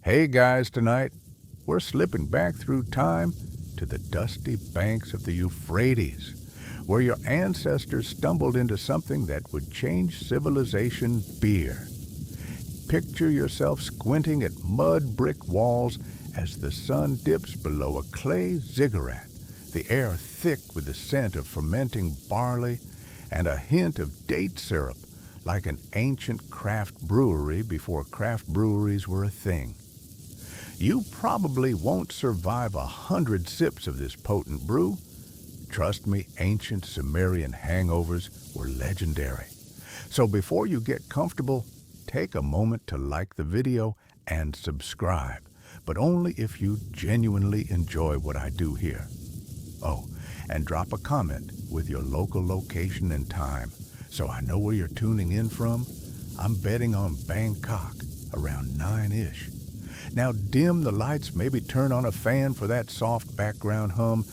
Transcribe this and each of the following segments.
Hey guys, tonight we're slipping back through time to the dusty banks of the Euphrates, where your ancestors stumbled into something that would change civilization: beer. Picture yourself squinting at mud brick walls as the sun dips below a clay ziggurat, the air thick with the scent of fermenting barley and a hint of date syrup, like an ancient craft brewery before craft breweries were a thing. You probably won't survive 100 sips of this potent brew. Trust me, ancient Sumerian hangovers were legendary. So before you get comfortable, take a moment to like the video and subscribe, but only if you genuinely enjoy what I do here. Oh, and drop a comment with your local location and time so I know where you're tuning in from. I'm betting on Bangkok around 9-ish. Now dim the lights, maybe turn on a fan for that soft background hum,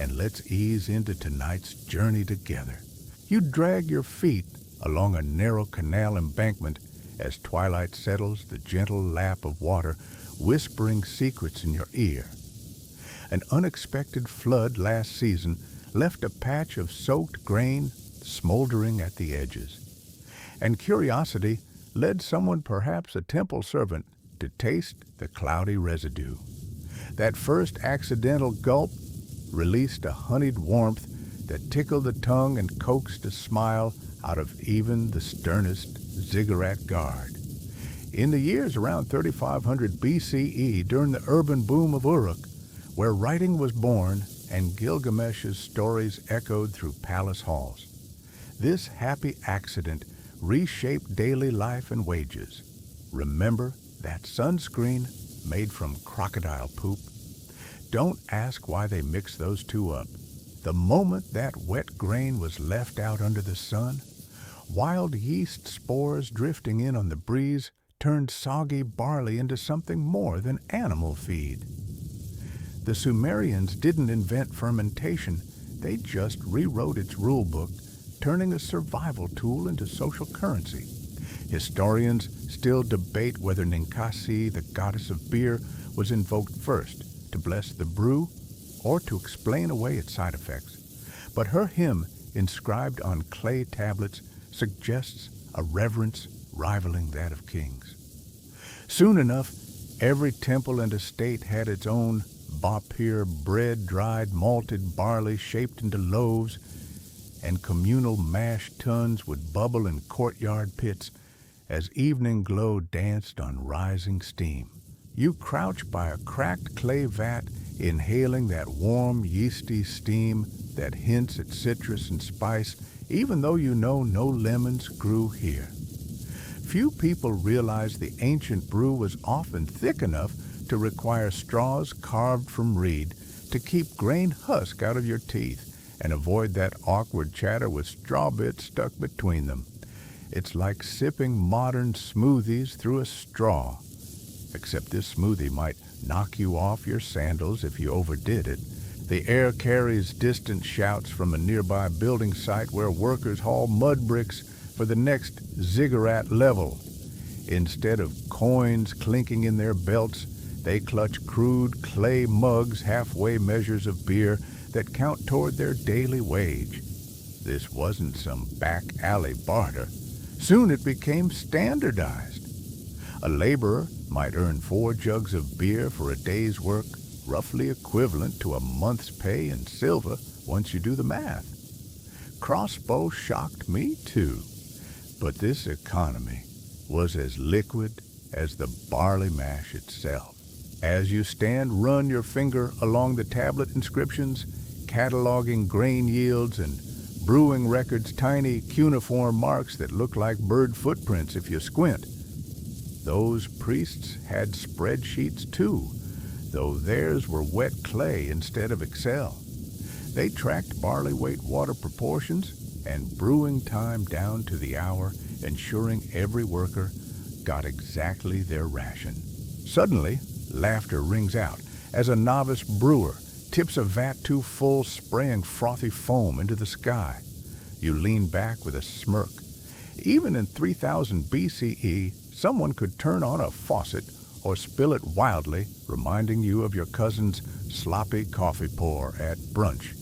and let's ease into tonight's journey together. You drag your feet along a narrow canal embankment as twilight settles, the gentle lap of water whispering secrets in your ear. An unexpected flood last season left a patch of soaked grain smoldering at the edges. And curiosity led someone, perhaps a temple servant, to taste the cloudy residue. That first accidental gulp released a honeyed warmth that tickled the tongue and coaxed a smile out of even the sternest ziggurat guard. In the years around 3500 BCE, during the urban boom of Uruk, where writing was born and Gilgamesh's stories echoed through palace halls, this happy accident reshaped daily life and wages. Remember that sunscreen made from crocodile poop? Don't ask why they mixed those two up. The moment that wet grain was left out under the sun, wild yeast spores drifting in on the breeze turned soggy barley into something more than animal feed. The Sumerians didn't invent fermentation, they just rewrote its rulebook, turning a survival tool into social currency. Historians still debate whether Ninkasi, the goddess of beer, was invoked first to bless the brew or to explain away its side effects. But her hymn, inscribed on clay tablets, suggests a reverence rivaling that of kings. Soon enough, every temple and estate had its own bapir, bread, dried malted barley shaped into loaves, and communal mash tuns would bubble in courtyard pits as evening glow danced on rising steam. You crouch by a cracked clay vat, inhaling that warm, yeasty steam that hints at citrus and spice, even though you know no lemons grew here. Few people realize the ancient brew was often thick enough to require straws carved from reed to keep grain husk out of your teeth and avoid that awkward chatter with straw bits stuck between them. It's like sipping modern smoothies through a straw, except this smoothie might knock you off your sandals if you overdid it. The air carries distant shouts from a nearby building site where workers haul mud bricks for the next ziggurat level. Instead of coins clinking in their belts, they clutch crude clay mugs, halfway measures of beer that count toward their daily wage. This wasn't some back alley barter. Soon it became standardized. A laborer might earn 4 jugs of beer for a day's work, roughly equivalent to a month's pay in silver once you do the math. Crossbow shocked me too, but this economy was as liquid as the barley mash itself. As you stand, run your finger along the tablet inscriptions, cataloging grain yields and brewing records, tiny cuneiform marks that look like bird footprints if you squint. Those priests had spreadsheets too, though theirs were wet clay instead of Excel. They tracked barley weight, water proportions, and brewing time down to the hour, ensuring every worker got exactly their ration. Suddenly, laughter rings out as a novice brewer tips a vat too full, spraying frothy foam into the sky. You lean back with a smirk. Even in 3000 BCE, someone could turn on a faucet, or spill it wildly, reminding you of your cousin's sloppy coffee pour at brunch.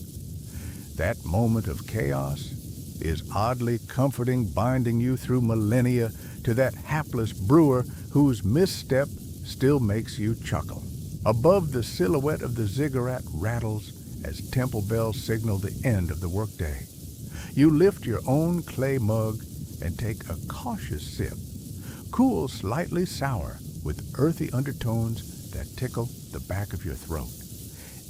That moment of chaos is oddly comforting, binding you through millennia to that hapless brewer whose misstep still makes you chuckle. Above, the silhouette of the ziggurat rattles as temple bells signal the end of the workday. You lift your own clay mug and take a cautious sip, cool, slightly sour, with earthy undertones that tickle the back of your throat.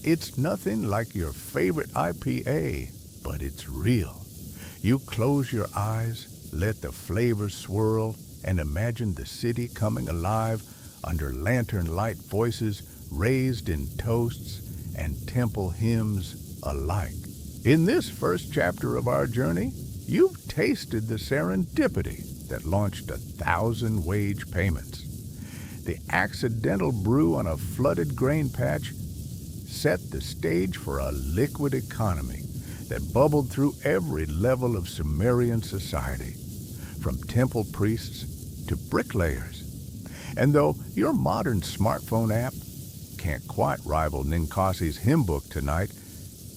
It's nothing like your favorite IPA, but it's real. You close your eyes, let the flavors swirl, and imagine the city coming alive under lantern light voices raised in toasts and temple hymns alike. In this first chapter of our journey, you've tasted the serendipity that launched 1,000 wage payments. The accidental brew on a flooded grain patch set the stage for a liquid economy that bubbled through every level of Sumerian society, from temple priests to bricklayers. And though your modern smartphone app can't quite rival Ninkasi's hymn book tonight,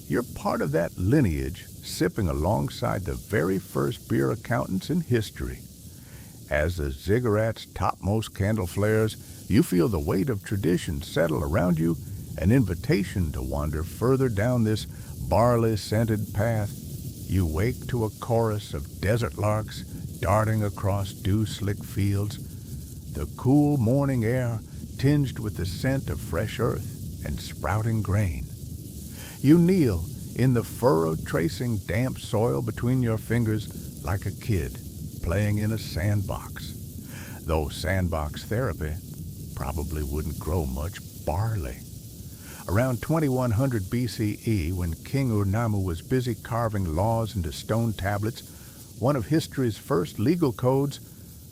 you're part of that lineage, sipping alongside the very first beer accountants in history. As the ziggurat's topmost candle flares, you feel the weight of tradition settle around you, an invitation to wander further down this barley-scented path. You wake to a chorus of desert larks darting across dew-slick fields, the cool morning air tinged with the scent of fresh earth and sprouting grain. You kneel in the furrow, tracing damp soil between your fingers like a kid playing in a sandbox, though sandbox therapy probably wouldn't grow much barley. Around 2100 BCE, when King Ur-Nammu was busy carving laws into stone tablets, one of history's first legal codes,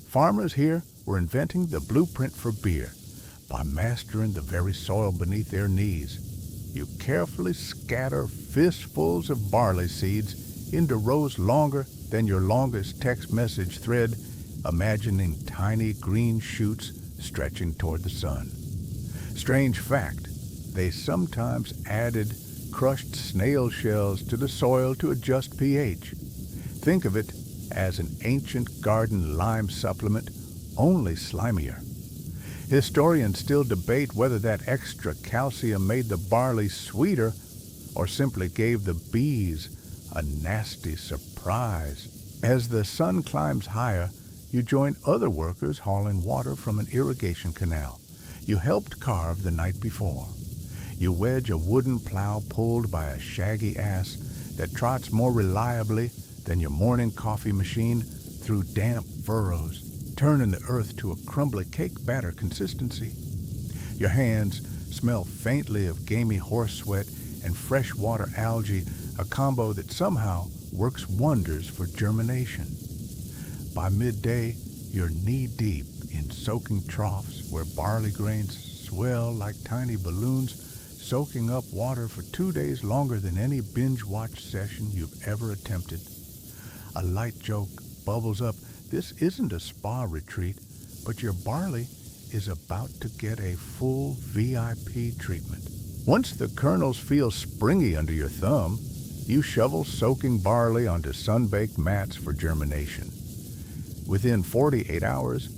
farmers here were inventing the blueprint for beer by mastering the very soil beneath their knees. You carefully scatter fistfuls of barley seeds into rows longer than your longest text message thread, imagining tiny green shoots stretching toward the sun. Strange fact, they sometimes added crushed snail shells to the soil to adjust pH. Think of it as an ancient garden lime supplement, only slimier. Historians still debate whether that extra calcium made the barley sweeter or simply gave the bees a nasty surprise. As the sun climbs higher, you join other workers hauling water from an irrigation canal you helped carve the night before. You wedge a wooden plow pulled by a shaggy ass that trots more reliably than your morning coffee machine through damp furrows, turning the earth to a crumbly cake batter consistency. Your hands smell faintly of gamey horse sweat and freshwater algae, a combo that somehow works wonders for germination. By midday, you're knee-deep in soaking troughs where barley grains swell like tiny balloons, soaking up water for 2 days longer than any binge-watch session you've ever attempted. A light joke bubbles up. This isn't a spa retreat, but your barley is about to get a full VIP treatment. Once the kernels feel springy under your thumb, you shovel soaking barley onto sunbaked mats for germination. Within 48 hours,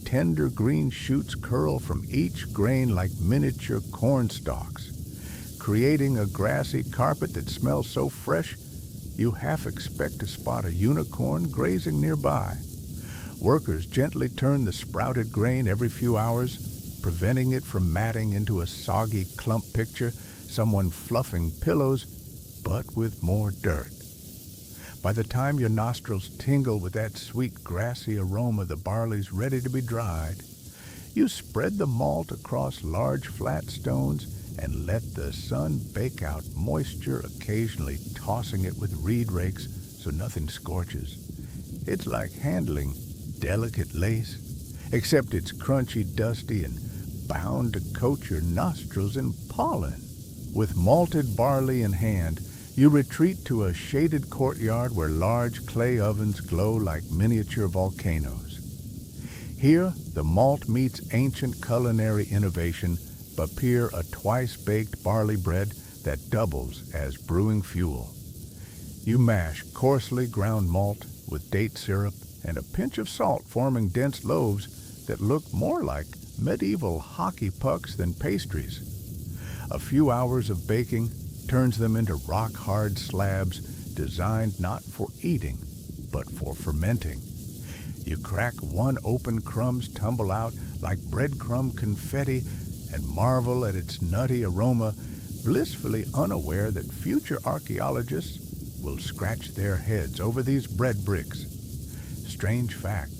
tender green shoots curl from each grain like miniature corn stalks, creating a grassy carpet that smells so fresh you half expect to spot a unicorn grazing nearby. Workers gently turn the sprouted grain every few hours, preventing it from matting into a soggy clump picture, someone fluffing pillows, but with more dirt. By the time your nostrils tingle with that sweet grassy aroma, the barley's ready to be dried. You spread the malt across large flat stones and let the sun bake out moisture, occasionally tossing it with reed rakes so nothing scorches. It's like handling delicate lace, except it's crunchy, dusty, and bound to coat your nostrils in pollen. With malted barley in hand, you retreat to a shaded courtyard where large clay ovens glow like miniature volcanoes. Here, the malt meets ancient culinary innovation, beer, a twice-baked barley bread that doubles as brewing fuel. You mash coarsely ground malt with date syrup and a pinch of salt, forming dense loaves that look more like medieval hockey pucks than pastries. A few hours of baking turns them into rock-hard slabs designed not for eating, but for fermenting. You crack one open, crumbs tumble out like breadcrumb confetti and marvel at its nutty aroma, blissfully unaware that future archaeologists will scratch their heads over these bread bricks. Strange fact.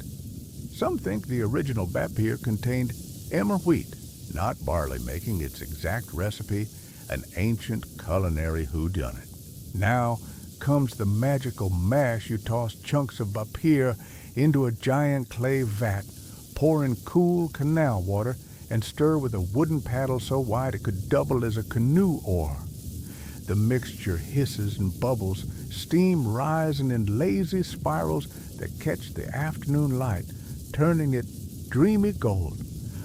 Some think the original beer contained emmer wheat, not barley, making its exact recipe an ancient culinary whodunit. Now comes the magical mash. You toss chunks of beer into a giant clay vat, pour in cool canal water, and stir with a wooden paddle so wide it could double as a canoe oar. The mixture hisses and bubbles, steam rising in lazy spirals that catch the afternoon light, turning it dreamy gold,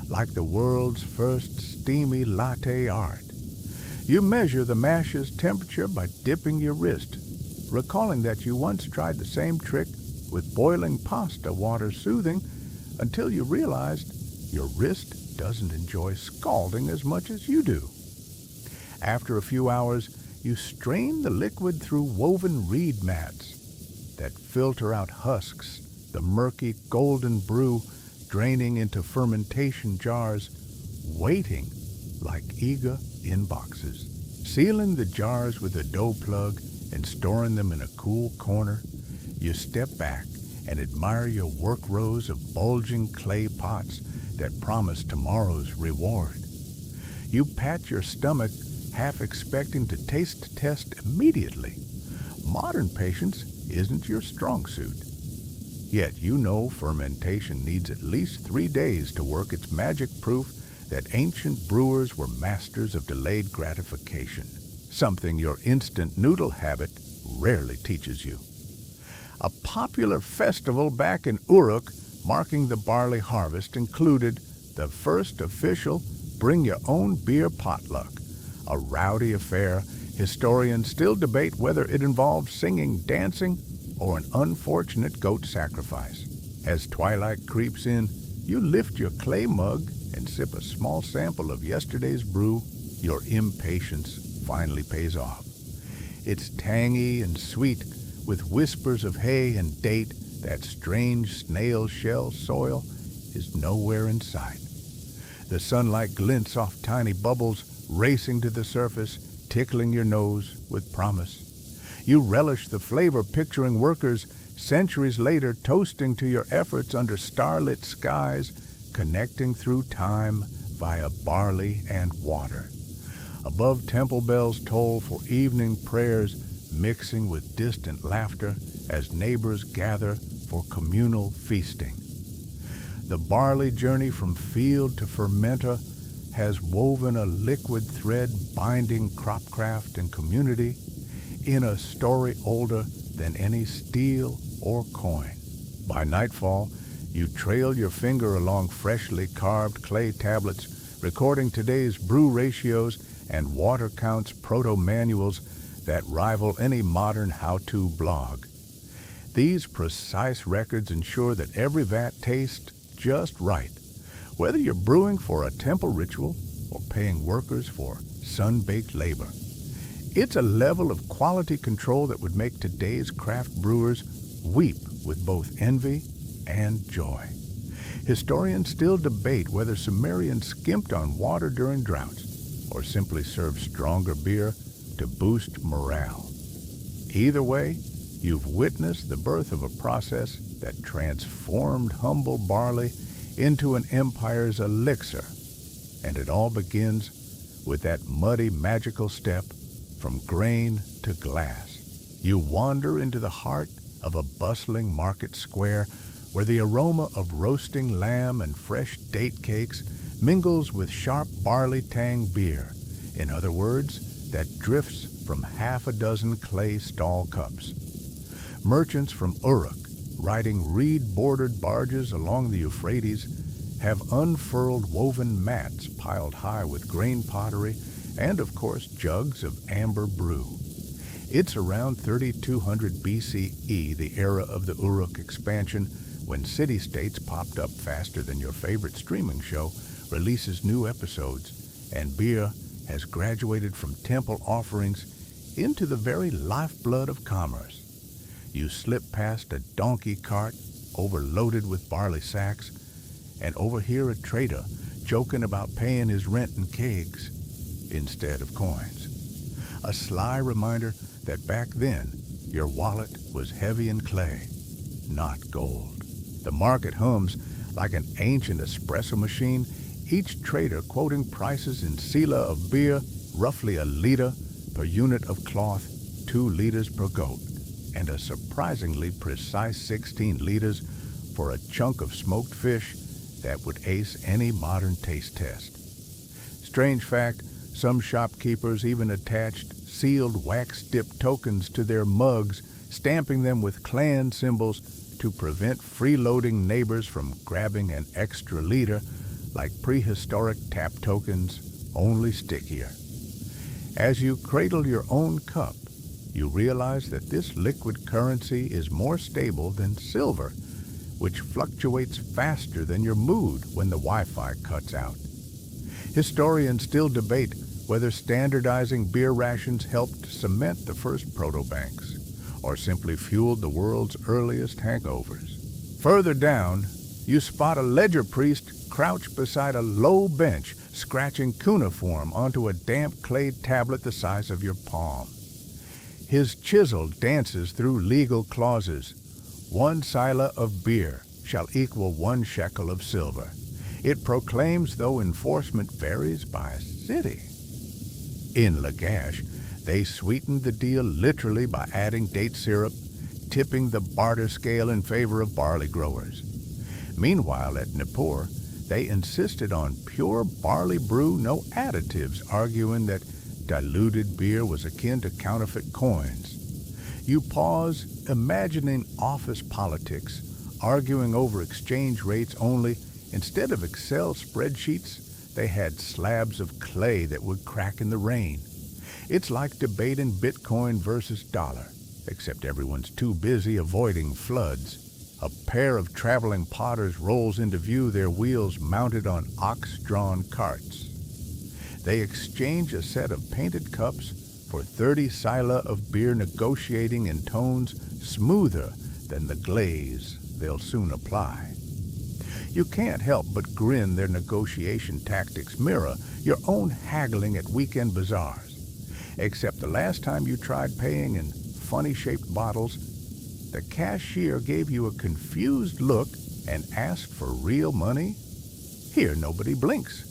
like the world's first steamy latte art. You measure the mash's temperature by dipping your wrist, recalling that you once tried the same trick with boiling pasta water, soothing, until you realized your wrist doesn't enjoy scalding as much as you do. After a few hours, you strain the liquid through woven reed mats that filter out husks, the murky golden brew draining into fermentation jars, waiting like eager in boxes. Sealing the jars with a dough plug and storing them in a cool corner, you step back and admire your work rows of bulging clay pots that promise tomorrow's reward. You pat your stomach, half expecting to taste test immediately. Modern patience isn't your strong suit. Yet you know fermentation needs at least 3 days to work its magic, proof that ancient brewers were masters of delayed gratification, something your instant noodle habit rarely teaches you. A popular festival back in Uruk marking the barley harvest included the first official bring-your-own-beer potluck, a rowdy affair. Historians still debate whether it involved singing, dancing, or an unfortunate goat sacrifice. As twilight creeps in, you lift your clay mug and sip a small sample of yesterday's brew. Your impatience finally pays off. It's tangy and sweet, with whispers of hay and date. That strange snail shell soil is nowhere in sight. The sunlight glints off tiny bubbles, racing to the surface, tickling your nose with promise. You relish the flavor, picturing workers centuries later toasting to your efforts under starlit skies, connecting through time via barley and water. Above, temple bells toll for evening prayers, mixing with distant laughter as neighbors gather for communal feasting. The barley journey from field to fermenter has woven a liquid thread binding cropcraft and community in a story older than any steel or coin. By nightfall, you trail your finger along freshly carved clay tablets, recording today's brew ratios and water counts, proto-manuals that rival any modern how-to blog. These precise records ensure that every vat tastes just right, whether you're brewing for a temple ritual or paying workers for sun-baked labor. It's a level of quality control that would make today's craft brewers weep with both envy and joy. Historians still debate whether Sumerians skimped on water during droughts or simply served stronger beer to boost morale. Either way, you've witnessed the birth of a process that transformed humble barley into an empire's elixir. And it all begins with that muddy, magical step from grain to glass. You wander into the heart of a bustling market square where the aroma of roasting lamb and fresh date cakes mingles with sharp barley tang beer. In other words, that drifts from half a dozen clay stall cups. Merchants from Uruk riding reed-bordered barges along the Euphrates have unfurled woven mats piled high with grain pottery and, of course, jugs of amber brew. It's around 3200 BCE, the era of the Uruk expansion, when city-states popped up faster than your favorite streaming show releases new episodes, and beer has graduated from temple offerings into the very lifeblood of commerce. You slip past a donkey cart overloaded with barley sacks and overhear a trader joking about paying his rent in kegs instead of coins. A sly reminder that back then your wallet was heavy in clay, not gold. The market hums like an ancient espresso machine, each trader quoting prices in sela of beer, roughly a liter per unit of cloth, 2 liters per goat, and a surprisingly precise 16 liters for a chunk of smoked fish that would ace any modern taste test. Strange fact, some shopkeepers even attached sealed wax-dipped tokens to their mugs, stamping them with clan symbols to prevent freeloading neighbors from grabbing an extra liter, like prehistoric tap tokens, only stickier. As you cradle your own cup, you realize that this liquid currency is more stable than silver, which fluctuates faster than your mood when the Wi-Fi cuts out. Historians still debate whether standardizing beer rations helped cement the first proto-banks, or simply fueled the world's earliest hangovers. Further down, you spot a ledger priest crouched beside a low bench, scratching cuneiform onto a damp clay tablet the size of your palm. His chisel dances through legal clauses. 1 sila of beer shall equal 1 shekel of silver. It proclaims, though enforcement varies by city. In Lagash, they sweetened the deal literally by adding date syrup, tipping the barter scale in favor of barley growers. Meanwhile, at Nippur, they insisted on pure barley brew, no additives, arguing that diluted beer was akin to counterfeit coins. You pause, imagining office politics, arguing over exchange rates only. Instead of Excel spreadsheets, they had slabs of clay that would crack in the rain. It's like debating Bitcoin versus dollar, except everyone's too busy avoiding floods. A pair of traveling potters rolls into view, their wheels mounted on ox-drawn carts. They exchange a set of painted cups for 30 sila of beer, negotiating in tones smoother than the glaze they'll soon apply. You can't help but grin. Their negotiation tactics mirror your own haggling at weekend bazaars. Except the last time you tried paying in funny-shaped bottles, the cashier gave you a confused look and asked for real money. Here, nobody blinks.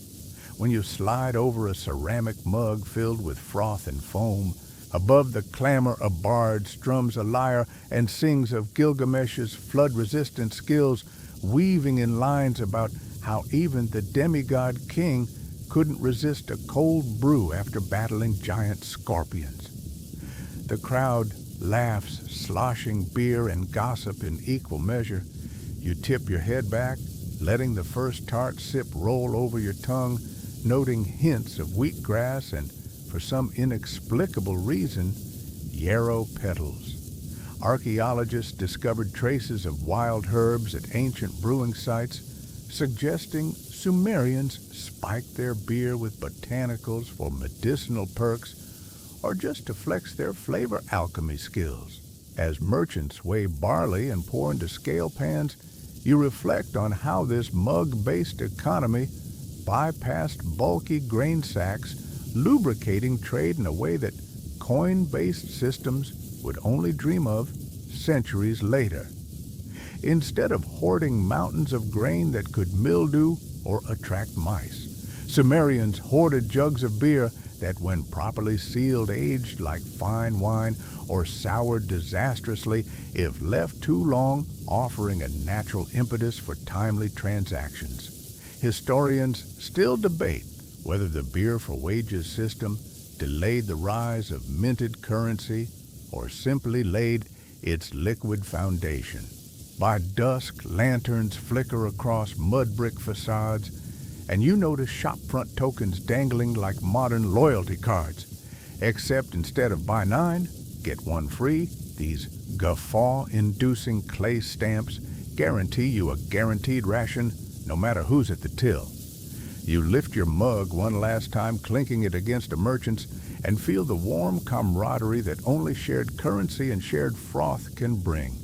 When you slide over a ceramic mug filled with froth and foam, above the clamor a bard strums a lyre and sings of Gilgamesh's flood-resistant skills, weaving in lines about how even the demigod king couldn't resist a cold brew after battling giant scorpions. The crowd laughs, sloshing beer and gossip in equal measure. You tip your head back, letting the first tart sip roll over your tongue, noting hints of wheatgrass and, for some inexplicable reason, yarrow petals. Archaeologists discovered traces of wild herbs at ancient brewing sites, suggesting Sumerians spiked their beer with botanicals for medicinal perks or just to flex their flavor alchemy skills. As merchants weigh barley and pour into scale pans, you reflect on how this mug-based economy bypassed bulky grain sacks, lubricating trade in a way that coin-based systems would only dream of centuries later. Instead of hoarding mountains of grain that could mildew or attract mice, Sumerians hoarded jugs of beer that, when properly sealed, aged like fine wine or soured disastrously if left too long, offering a natural impetus for timely transactions. Historians still debate whether the beer for wages system delayed the rise of minted currency or simply laid its liquid foundation. By dusk, lanterns flicker across mud brick facades, and you notice shopfront tokens dangling like modern loyalty cards. Except instead of buy 9, get 1 free, these guffaw-inducing clay stamps guarantee you a guaranteed ration no matter who's at the till. You lift your mug one last time, clinking it against a merchant's, and feel the warm camaraderie that only shared currency and shared froth can bring.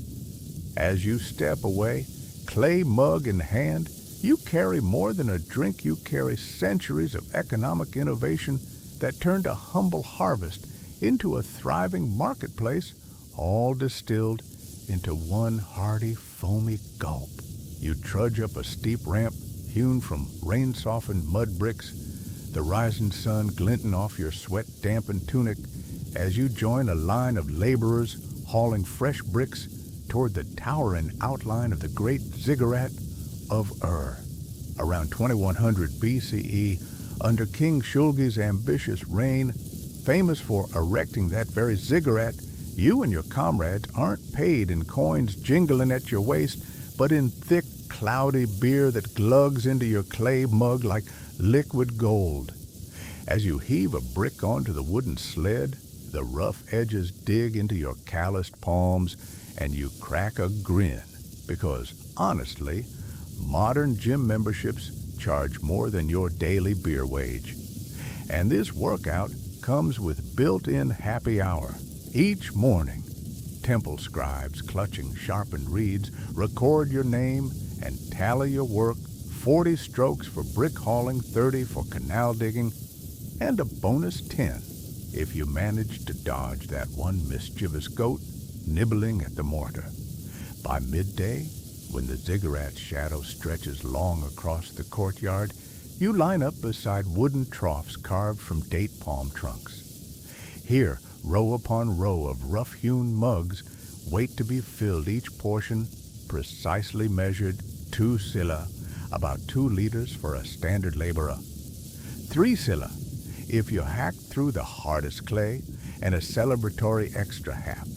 As you step away, clay mug in hand, you carry more than a drink. You carry centuries of economic innovation that turned a humble harvest into a thriving marketplace, all distilled into one hearty, foamy gulp. You trudge up a steep ramp hewn from rain-softened mud bricks, the rising sun glinting off your sweat-dampened tunic as you join a line of laborers hauling fresh bricks toward the towering outline of the great ziggurat of Ur. Around 2100 BCE, under King Shulgi's ambitious reign, famous for erecting that very ziggurat, you and your comrades aren't paid in coins jingling at your waist, but in thick, cloudy beer that glugs into your clay mug like liquid gold. As you heave a brick onto the wooden sled, the rough edges dig into your calloused palms, and you crack a grin, because, honestly, modern gym memberships charge more than your daily beer wage. And this workout comes with built-in happy hour. Each morning, temple scribes clutching sharpened reeds record your name and tally your work, 40 strokes for brick hauling, 30 for canal digging, and a bonus 10 if you manage to dodge that one mischievous goat nibbling at the mortar. By midday, when the ziggurat's shadow stretches long across the courtyard, you line up beside wooden troughs carved from date palm trunks. Here, row upon row of rough-hewn mugs wait to be filled, each portion precisely measured 2 silla, about 2 liters for a standard laborer. 3 silla if you hack through the hardest clay, and a celebratory extra half.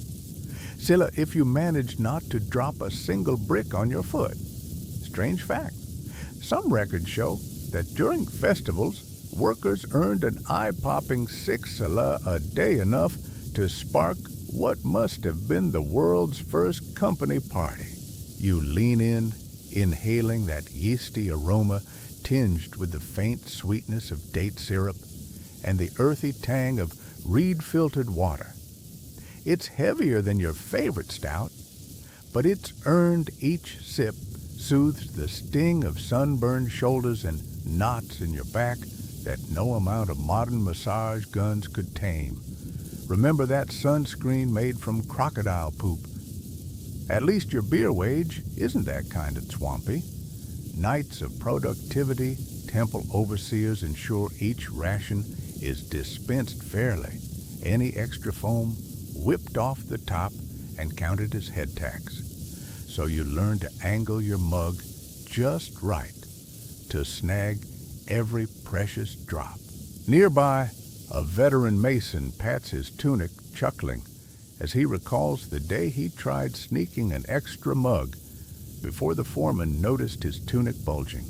Silla if you manage not to drop a single brick on your foot. Strange fact, some records show that during festivals, workers earned an eye-popping 6 silla a day, enough to spark what must have been the world's first company party. You lean in, inhaling that yeasty aroma tinged with the faint sweetness of date syrup and the earthy tang of reed-filtered water. It's heavier than your favorite stout, but its earned each sip soothes the sting of sunburned shoulders and knots in your back that no amount of modern massage guns could tame. Remember that sunscreen made from crocodile poop. At least your beer wage isn't that kind of swampy. Nights of productivity, temple overseers ensure each ration is dispensed fairly. Any extra foam whipped off the top and counted as head tax. So you learn to angle your mug just right to snag every precious drop. Nearby, a veteran mason pats his tunic, chuckling, as he recalls the day he tried sneaking an extra mug before the foreman noticed his tunic bulging.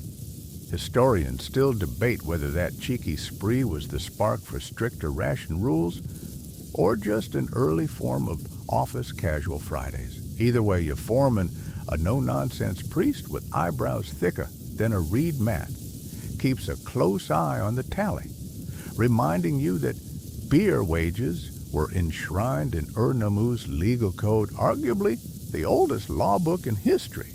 Historians still debate whether that cheeky spree was the spark for stricter ration rules or just an early form of office casual Fridays. Either way, your foreman, a no-nonsense priest with eyebrows thicker than a reed mat, keeps a close eye on the tally, reminding you that beer wages were enshrined in Ur-Nammu's legal code, arguably the oldest law book in history,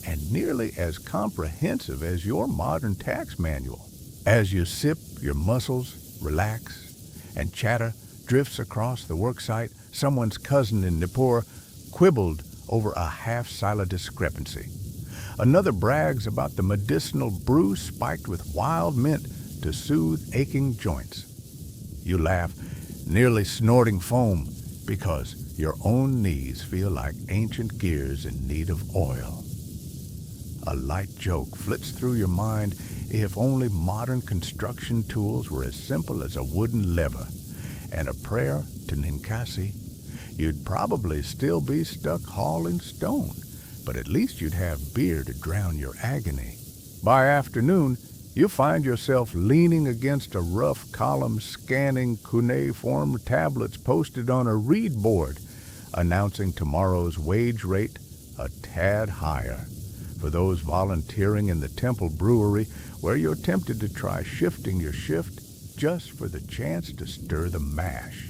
and nearly as comprehensive as your modern tax manual. As you sip, your muscles relax, and chatter drifts across the worksite. Someone's cousin in Nippur quibbled over a half-sila discrepancy. Another brags about the medicinal brew spiked with wild mint to soothe aching joints. You laugh, nearly snorting foam, because your own knees feel like ancient gears in need of oil. A light joke flits through your mind. If only modern construction tools were as simple as a wooden lever and a prayer to Ninkasi, you'd probably still be stuck hauling stone, but at least you'd have beer to drown your agony. By afternoon, you find yourself leaning against a rough column scanning cuneiform tablets posted on a reed board, announcing tomorrow's wage rate a tad higher for those volunteering in the temple brewery, where you're tempted to try shifting your shift just for the chance to stir the mash.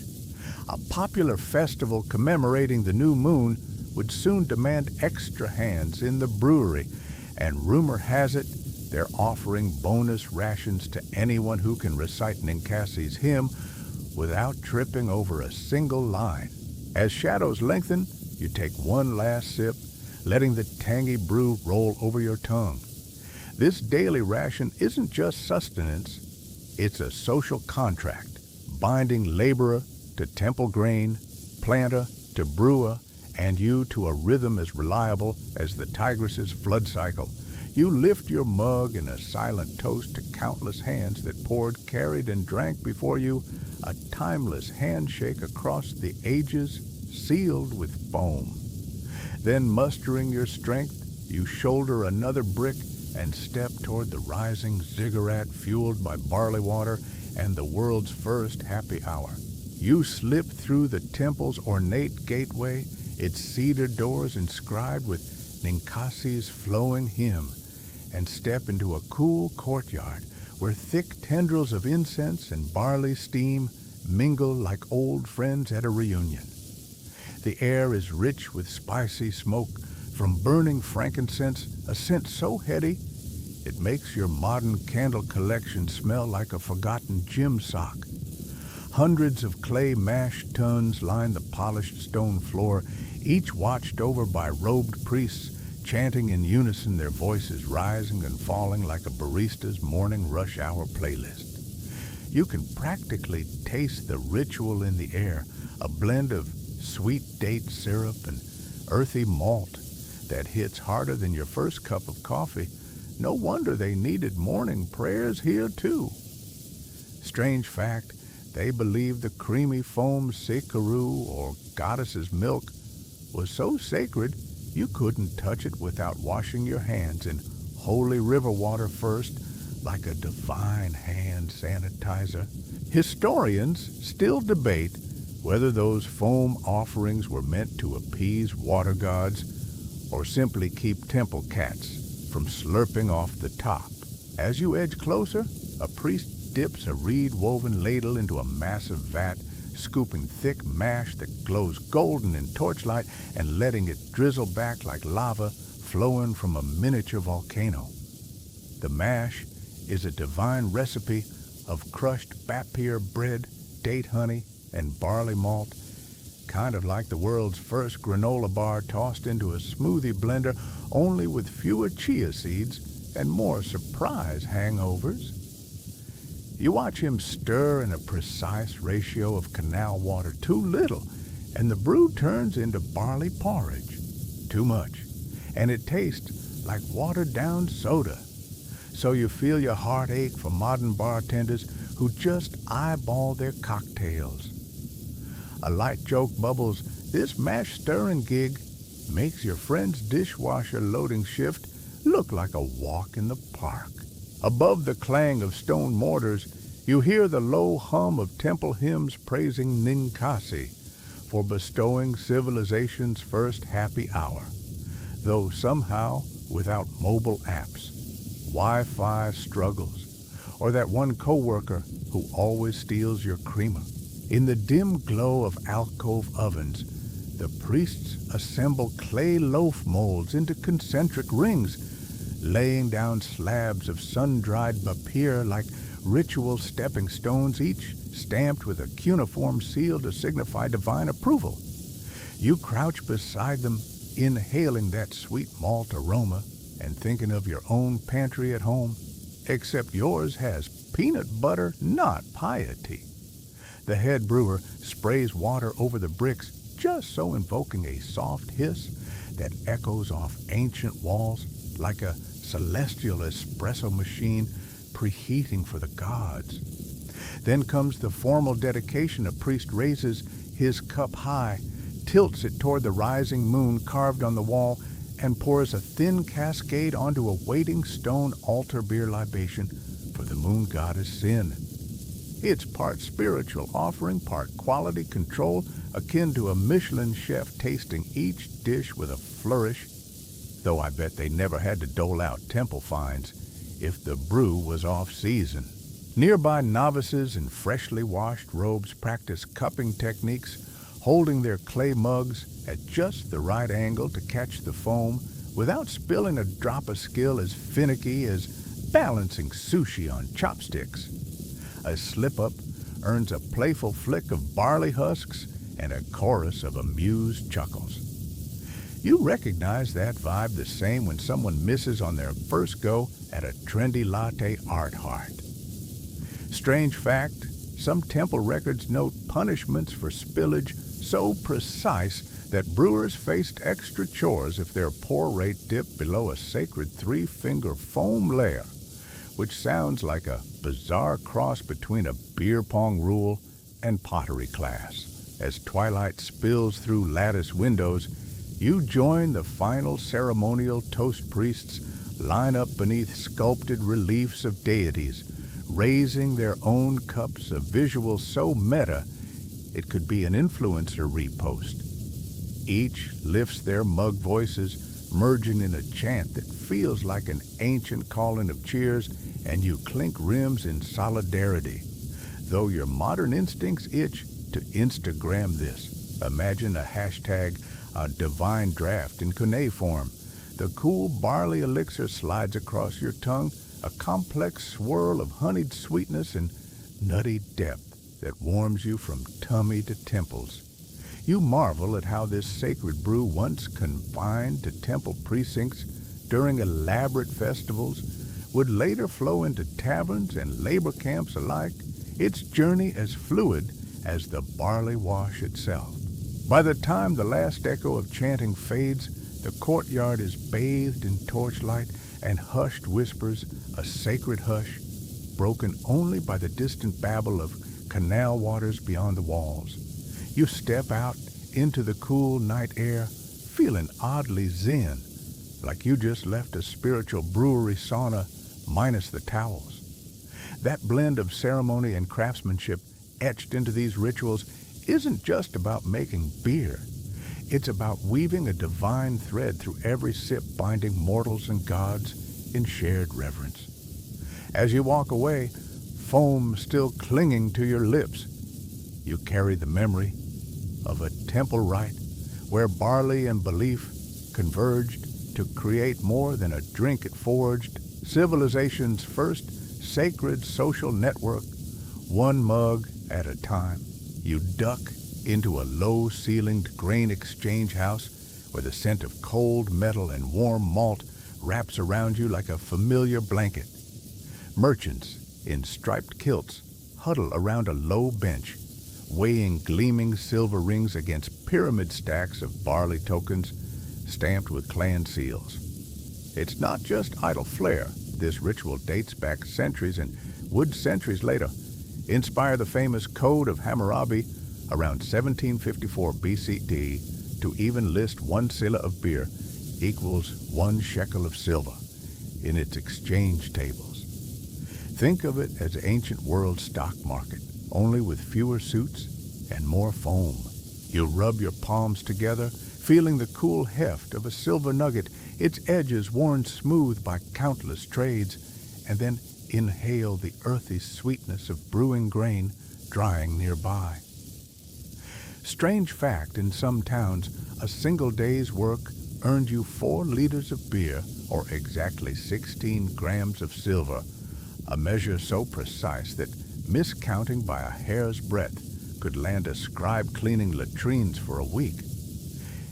A popular festival commemorating the new moon would soon demand extra hands in the brewery, and rumor has it they're offering bonus rations to anyone who can recite Ninkasi's hymn without tripping over a single line. As shadows lengthen, you take one last sip, letting the tangy brew roll over your tongue. This daily ration isn't just sustenance, it's a social contract, binding laborer to temple grain, planter to brewer, and you to a rhythm as reliable as the Tigris's flood cycle. You lift your mug in a silent toast to countless hands that poured, carried, and drank before you, a timeless handshake across the ages, sealed with foam. Then, mustering your strength, you shoulder another brick and step toward the rising ziggurat fueled by barley water and the world's first happy hour. You slip through the temple's ornate gateway, its cedar doors inscribed with Ninkasi's flowing hymn, and step into a cool courtyard where thick tendrils of incense and barley steam mingle like old friends at a reunion. The air is rich with spicy smoke from burning frankincense, a scent so heady it makes your modern candle collection smell like a forgotten gym sock. Hundreds of clay mash tuns line the polished stone floor, each watched over by robed priests, chanting in unison, their voices rising and falling like a barista's morning rush hour playlist. You can practically taste the ritual in the air, a blend of sweet date syrup and earthy malt that hits harder than your first cup of coffee. No wonder they needed morning prayers here too. Strange fact, they believed the creamy foam sekaru, or goddess's milk, was so sacred you couldn't touch it without washing your hands in holy river water first, like a divine hand sanitizer. Historians still debate whether those foam offerings were meant to appease water gods or simply keep temple cats from slurping off the top. As you edge closer, a priest dips a reed-woven ladle into a massive vat, scooping thick mash that glows golden in torchlight and letting it drizzle back like lava flowing from a miniature volcano. The mash is a divine recipe of crushed bapir bread, date honey, and barley malt, kind of like the world's first granola bar tossed into a smoothie blender, only with fewer chia seeds and more surprise hangovers. You watch him stir in a precise ratio of canal water, too little, and the brew turns into barley porridge. Too much, and it tastes like watered-down soda. So you feel your heart ache for modern bartenders who just eyeball their cocktails. A light joke bubbles, this mash stirring gig makes your friend's dishwasher loading shift look like a walk in the park. Above the clang of stone mortars, you hear the low hum of temple hymns praising Ninkasi for bestowing civilization's first happy hour, though somehow without mobile apps, Wi-Fi struggles, or that one coworker who always steals your creamer. In the dim glow of alcove ovens, the priests assemble clay loaf molds into concentric rings, laying down slabs of sun-dried bapir like ritual stepping stones, each stamped with a cuneiform seal to signify divine approval. You crouch beside them, inhaling that sweet malt aroma and thinking of your own pantry at home, except yours has peanut butter, not piety. The head brewer sprays water over the bricks, just so invoking a soft hiss that echoes off ancient walls like a celestial espresso machine preheating for the gods. Then comes the formal dedication. A priest raises his cup high, tilts it toward the rising moon carved on the wall, and pours a thin cascade onto a waiting stone altar beer libation for the moon goddess Sin. It's part spiritual offering, part quality control, akin to a Michelin chef tasting each dish with a flourish, though I bet they never had to dole out temple fines if the brew was off-season. Nearby novices in freshly washed robes practice cupping techniques, holding their clay mugs at just the right angle to catch the foam without spilling a drop of skill as finicky as balancing sushi on chopsticks. A slip-up earns a playful flick of barley husks and a chorus of amused chuckles. You recognize that vibe the same when someone misses on their first go at a trendy latte art heart. Strange fact, some temple records note punishments for spillage so precise that brewers faced extra chores if their pour rate dipped below a sacred three-finger foam layer, which sounds like a bizarre cross between a beer pong rule and pottery class. As twilight spills through lattice windows, you join the final ceremonial toast priests line up beneath sculpted reliefs of deities, raising their own cups, a visual so meta it could be an influencer repost. Each lifts their mug voices, merging in a chant that feels like an ancient calling of cheers, and you clink rims in solidarity. Though your modern instincts itch to Instagram this. Imagine a hashtag, a divine draft in cuneiform. The cool barley elixir slides across your tongue, a complex swirl of honeyed sweetness and nutty depth that warms you from tummy to temples. You marvel at how this sacred brew, once confined to temple precincts during elaborate festivals, would later flow into taverns and labor camps alike, its journey as fluid as the barley wash itself. By the time the last echo of chanting fades, the courtyard is bathed in torchlight and hushed whispers, a sacred hush, broken only by the distant babble of canal waters beyond the walls. You step out into the cool night air, feeling oddly zen, like you just left a spiritual brewery sauna minus the towels. That blend of ceremony and craftsmanship etched into these rituals isn't just about making beer. It's about weaving a divine thread through every sip, binding mortals and gods in shared reverence. As you walk away, foam still clinging to your lips, you carry the memory of a temple rite where barley and belief converged to create more than a drink it forged, civilization's first sacred social network, one mug at a time. You duck into a low-ceilinged grain exchange house where the scent of cold metal and warm malt wraps around you like a familiar blanket. Merchants in striped kilts huddle around a low bench, weighing gleaming silver rings against pyramid stacks of barley tokens stamped with clan seals. It's not just idle flair. This ritual dates back centuries and would centuries later inspire the famous Code of Hammurabi around 1754 BCD to even list 1 silla of beer equals 1 shekel of silver in its exchange tables. Think of it as ancient world stock market, only with fewer suits and more foam. You rub your palms together, feeling the cool heft of a silver nugget, its edges worn smooth by countless trades, and then inhale the earthy sweetness of brewing grain drying nearby. Strange fact, in some towns, a single day's work earned you 4 liters of beer, or exactly 16 grams of silver, a measure so precise that miscounting by a hair's breadth could land a scribe cleaning latrines for a week.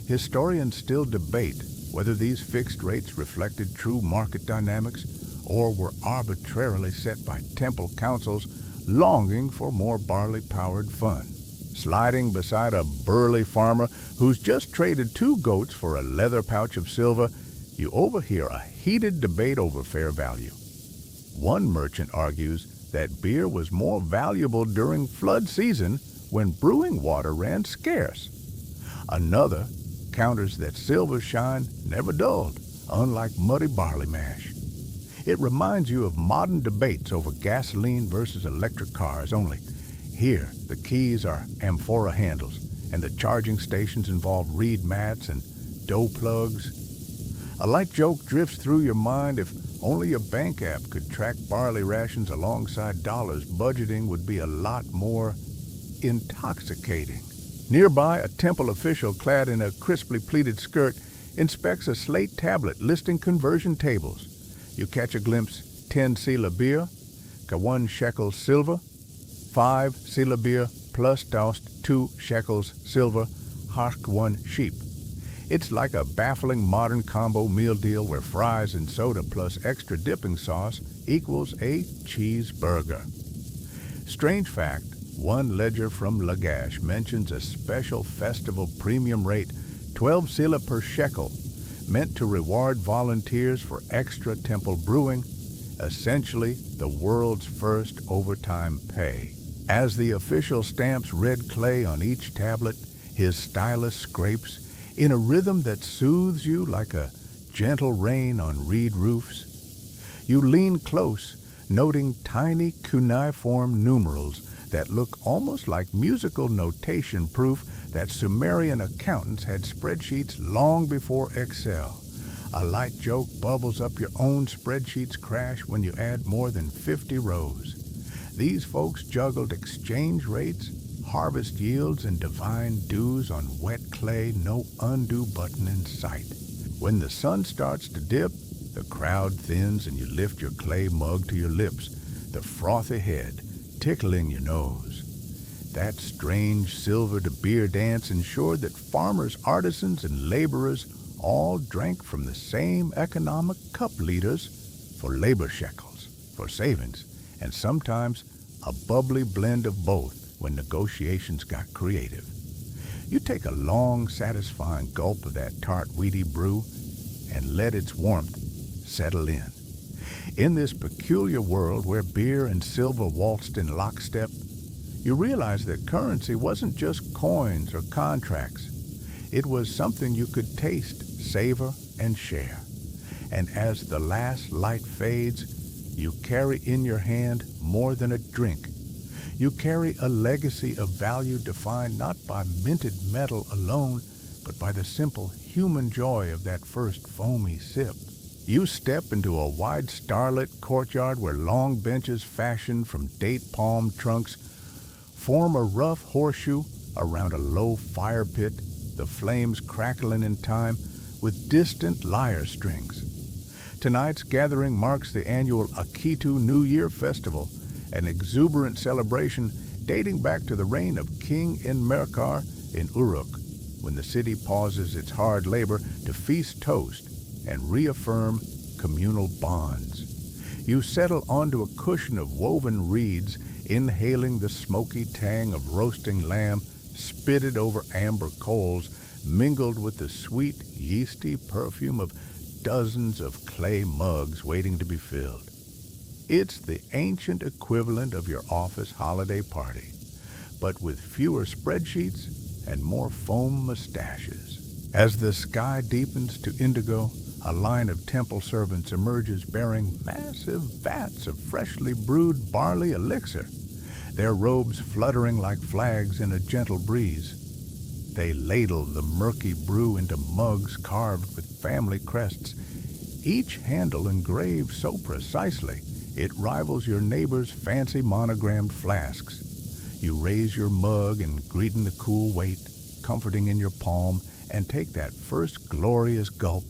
Historians still debate whether these fixed rates reflected true market dynamics or were arbitrarily set by temple councils longing for more barley-powered fun. Sliding beside a burly farmer who's just traded 2 goats for a leather pouch of silver, you overhear a heated debate over fair value. One merchant argues that beer was more valuable during flood season when brewing water ran scarce. Another counters that silver shine never dulled, unlike muddy barley mash. It reminds you of modern debates over gasoline versus electric cars, only here the keys are amphora handles, and the charging stations involve reed mats and dough plugs. A light joke drifts through your mind: if only a bank app could track barley rations alongside dollars, budgeting would be a lot more intoxicating. Nearby, a temple official clad in a crisply pleated skirt inspects a slate tablet listing conversion tables. You catch a glimpse: 10 sela beer, 1 shekel silver, 5 sela beer plus doused 2 shekels silver, hark 1 sheep. It's like a baffling modern combo meal deal where fries and soda plus extra dipping sauce equals a cheeseburger. Strange fact, one ledger from Lagash mentions a special festival premium rate, 12 sela per shekel, meant to reward volunteers for extra temple brewing, essentially the world's first overtime pay. As the official stamps red clay on each tablet, his stylus scrapes in a rhythm that soothes you like a gentle rain on reed roofs. You lean close, noting tiny cuneiform numerals that look almost like musical notation, proof that Sumerian accountants had spreadsheets long before Excel. A light joke bubbles up: your own spreadsheets crash when you add more than 50 rows. These folks juggled exchange rates, harvest yields, and divine dews on wet clay, no undo button in sight. When the sun starts to dip, the crowd thins and you lift your clay mug to your lips, the frothy head tickling your nose. That strange silver to beer dance ensured that farmers, artisans, and laborers all drank from the same economic cup leaders for labor shekels, for savings, and sometimes a bubbly blend of both when negotiations got creative. You take a long, satisfying gulp of that tart, weedy brew and let its warmth settle in. In this peculiar world where beer and silver waltzed in lockstep, you realize that currency wasn't just coins or contracts. It was something you could taste, savor, and share. And as the last light fades, you carry in your hand more than a drink. You carry a legacy of value defined not by minted metal alone, but by the simple human joy of that first foamy sip. You step into a wide starlit courtyard where long benches fashioned from date palm trunks form a rough horseshoe around a low fire pit, the flames crackling in time with distant lyre strings. Tonight's gathering marks the annual Akitu New Year Festival, an exuberant celebration dating back to the reign of King Enmerkar in Uruk, when the city pauses its hard labor to feast toast and reaffirm communal bonds. You settle onto a cushion of woven reeds, inhaling the smoky tang of roasting lamb spitted over amber coals, mingled with the sweet, yeasty perfume of dozens of clay mugs waiting to be filled. It's the ancient equivalent of your office holiday party, but with fewer spreadsheets and more foam mustaches. As the sky deepens to indigo, a line of temple servants emerges bearing massive vats of freshly brewed barley elixir, their robes fluttering like flags in a gentle breeze. They ladle the murky brew into mugs carved with family crests, each handle engraved so precisely it rivals your neighbor's fancy monogrammed flasks. You raise your mug and greet in the cool weight, comforting in your palm, and take that first glorious gulp.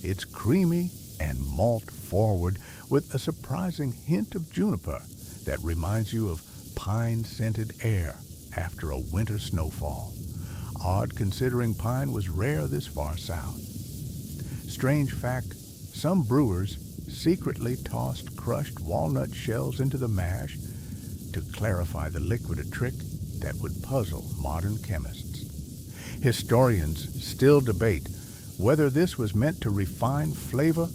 It's creamy and malt forward with a surprising hint of juniper that reminds you of pine-scented air after a winter snowfall. Odd considering pine was rare this far south. Strange fact, some brewers secretly tossed crushed walnut shells into the mash to clarify the liquid, a trick that would puzzle modern chemists. Historians still debate whether this was meant to refine flavor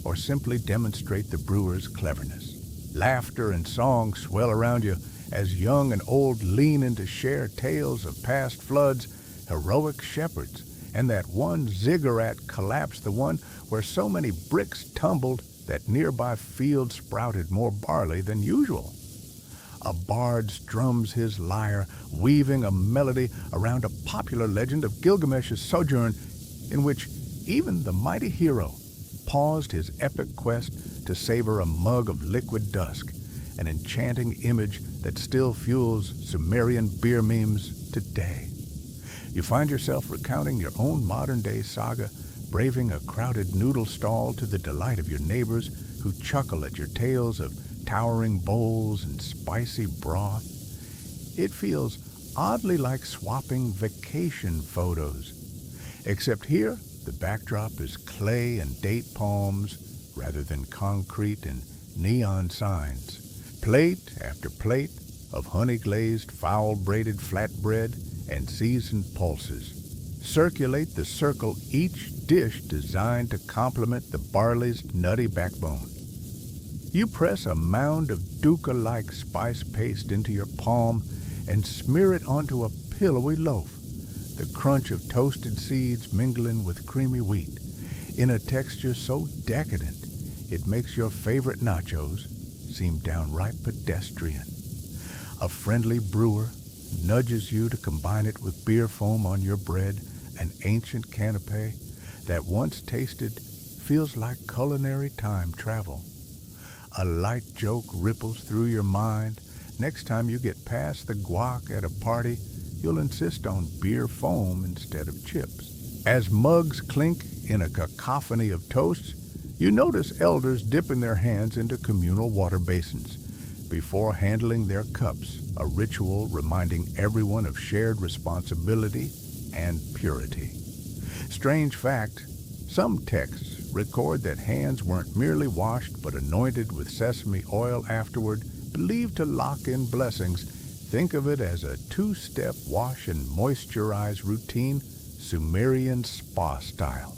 or simply demonstrate the brewer's cleverness. Laughter and song swell around you as young and old lean in to share tales of past floods, heroic shepherds, and that one ziggurat collapsed, the one where so many bricks tumbled that nearby fields sprouted more barley than usual. A bard strums his lyre, weaving a melody around a popular legend of Gilgamesh's sojourn, in which even the mighty hero paused his epic quest to savor a mug of liquid dusk, an enchanting image that still fuels Sumerian beer memes today. You find yourself recounting your own modern-day saga, braving a crowded noodle stall to the delight of your neighbors who chuckle at your tales of towering bowls and spicy broth. It feels oddly like swapping vacation photos. Except here, the backdrop is clay and date palms rather than concrete and neon signs. Plate after plate of honey-glazed, foul-braided flatbread and seasoned pulses circulate the circle, each dish designed to complement the barley's nutty backbone. You press a mound of dukkha-like spice paste into your palm and smear it onto a pillowy loaf, the crunch of toasted seeds mingling with creamy wheat, in a texture so decadent it makes your favorite nachos seem downright pedestrian. A friendly brewer nudges you to combine it with beer foam on your bread, an ancient canopy that once tasted feels like culinary time travel. A light joke ripples through your mind. Next time you get past the guac at a party, you'll insist on beer foam instead of chips. As mugs clink in a cacophony of toasts, you notice elders dipping their hands into communal water basins before handling their cups, a ritual reminding everyone of shared responsibility and purity. Strange fact, some texts record that hands weren't merely washed but anointed with sesame oil afterward, believed to lock in blessings. Think of it as a two-step wash and moisturize routine, Sumerian spa style.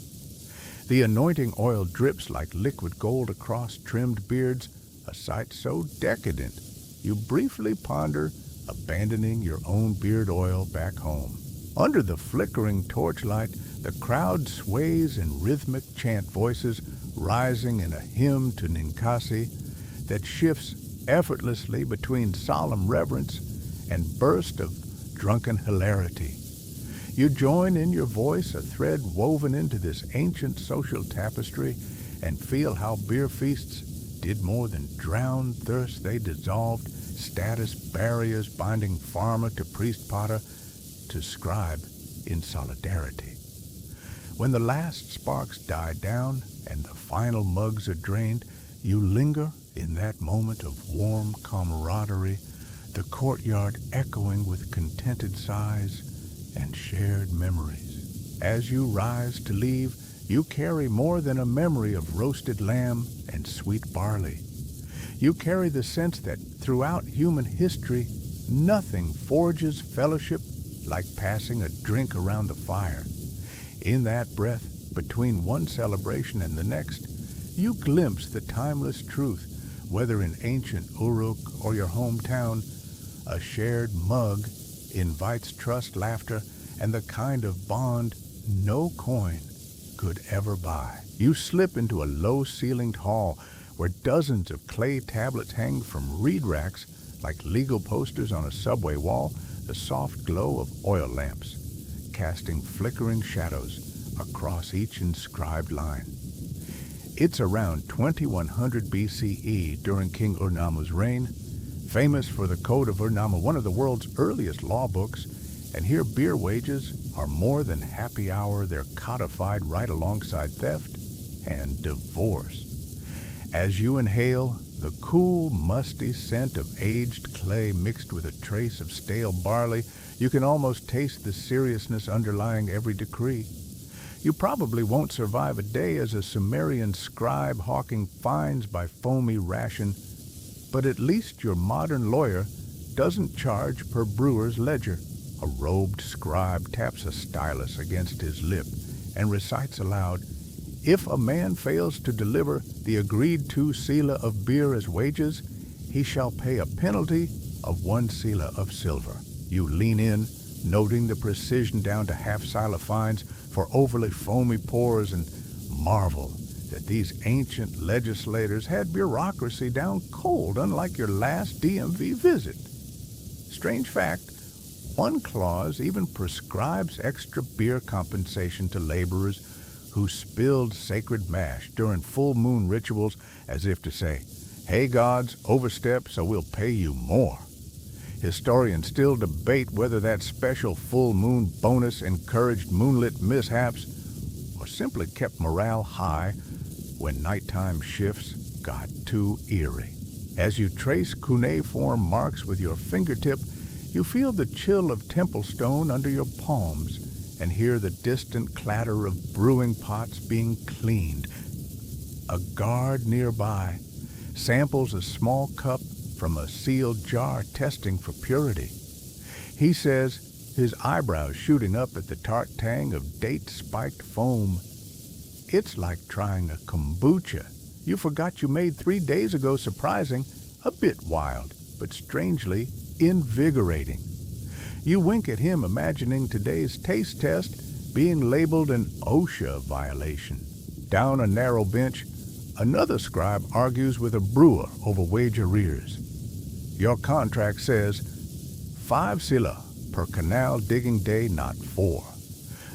The anointing oil drips like liquid gold across trimmed beards, a sight so decadent you briefly ponder abandoning your own beard oil back home. Under the flickering torchlight, the crowd sways in rhythmic chant voices, rising in a hymn to Ninkasi that shifts effortlessly between solemn reverence and burst of drunken hilarity. You join in your voice, a thread woven into this ancient social tapestry, and feel how beer feasts did more than drown thirst. They dissolved status barriers binding farmer to priest potter to scribe in solidarity. When the last sparks die down and the final mugs are drained, you linger in that moment of warm camaraderie, the courtyard echoing with contented sighs and shared memories. As you rise to leave, you carry more than a memory of roasted lamb and sweet barley. You carry the sense that throughout human history, nothing forges fellowship like passing a drink around the fire. In that breath, between one celebration and the next, you glimpse the timeless truth, whether in ancient Uruk or your hometown. A shared mug invites trust, laughter, and the kind of bond no coin could ever buy. You slip into a low-ceilinged hall where dozens of clay tablets hang from reed racks like legal posters on a subway wall, the soft glow of oil lamps casting flickering shadows across each inscribed line. It's around 2100 BCE during King Ur-Nammu's reign, famous for the Code of Ur-Nammu, one of the world's earliest law books, and here beer wages are more than happy hour. They're codified right alongside theft and divorce. As you inhale the cool, musty scent of aged clay mixed with a trace of stale barley, you can almost taste the seriousness underlying every decree. You probably won't survive a day as a Sumerian scribe hawking fines by foamy ration, but at least your modern lawyer doesn't charge per brewer's ledger. A robed scribe taps a stylus against his lip and recites aloud, "If a man fails to deliver the agreed-to sela of beer as wages, he shall pay a penalty of 1 sela of silver." You lean in, noting the precision down to half-silo fines for overly foamy pours, and marvel that these ancient legislators had bureaucracy down cold, unlike your last DMV visit. Strange fact, one clause even prescribes extra beer compensation to laborers who spilled sacred mash during full moon rituals, as if to say, "Hey gods, overstep so we'll pay you more." Historians still debate whether that special full moon bonus encouraged moonlit mishaps or simply kept morale high when nighttime shifts got too eerie. As you trace cuneiform marks with your fingertip, you feel the chill of temple stone under your palms and hear the distant clatter of brewing pots being cleaned. A guard nearby samples a small cup from a sealed jar, testing for purity. He says, his eyebrows shooting up at the tart tang of date-spiked foam. It's like trying a kombucha you forgot you made 3 days ago, surprising, a bit wild, but strangely invigorating. You wink at him, imagining today's taste test being labeled an OSHA violation. Down a narrow bench, another scribe argues with a brewer over wage arrears. Your contract says 5 sila per canal digging day, not 4.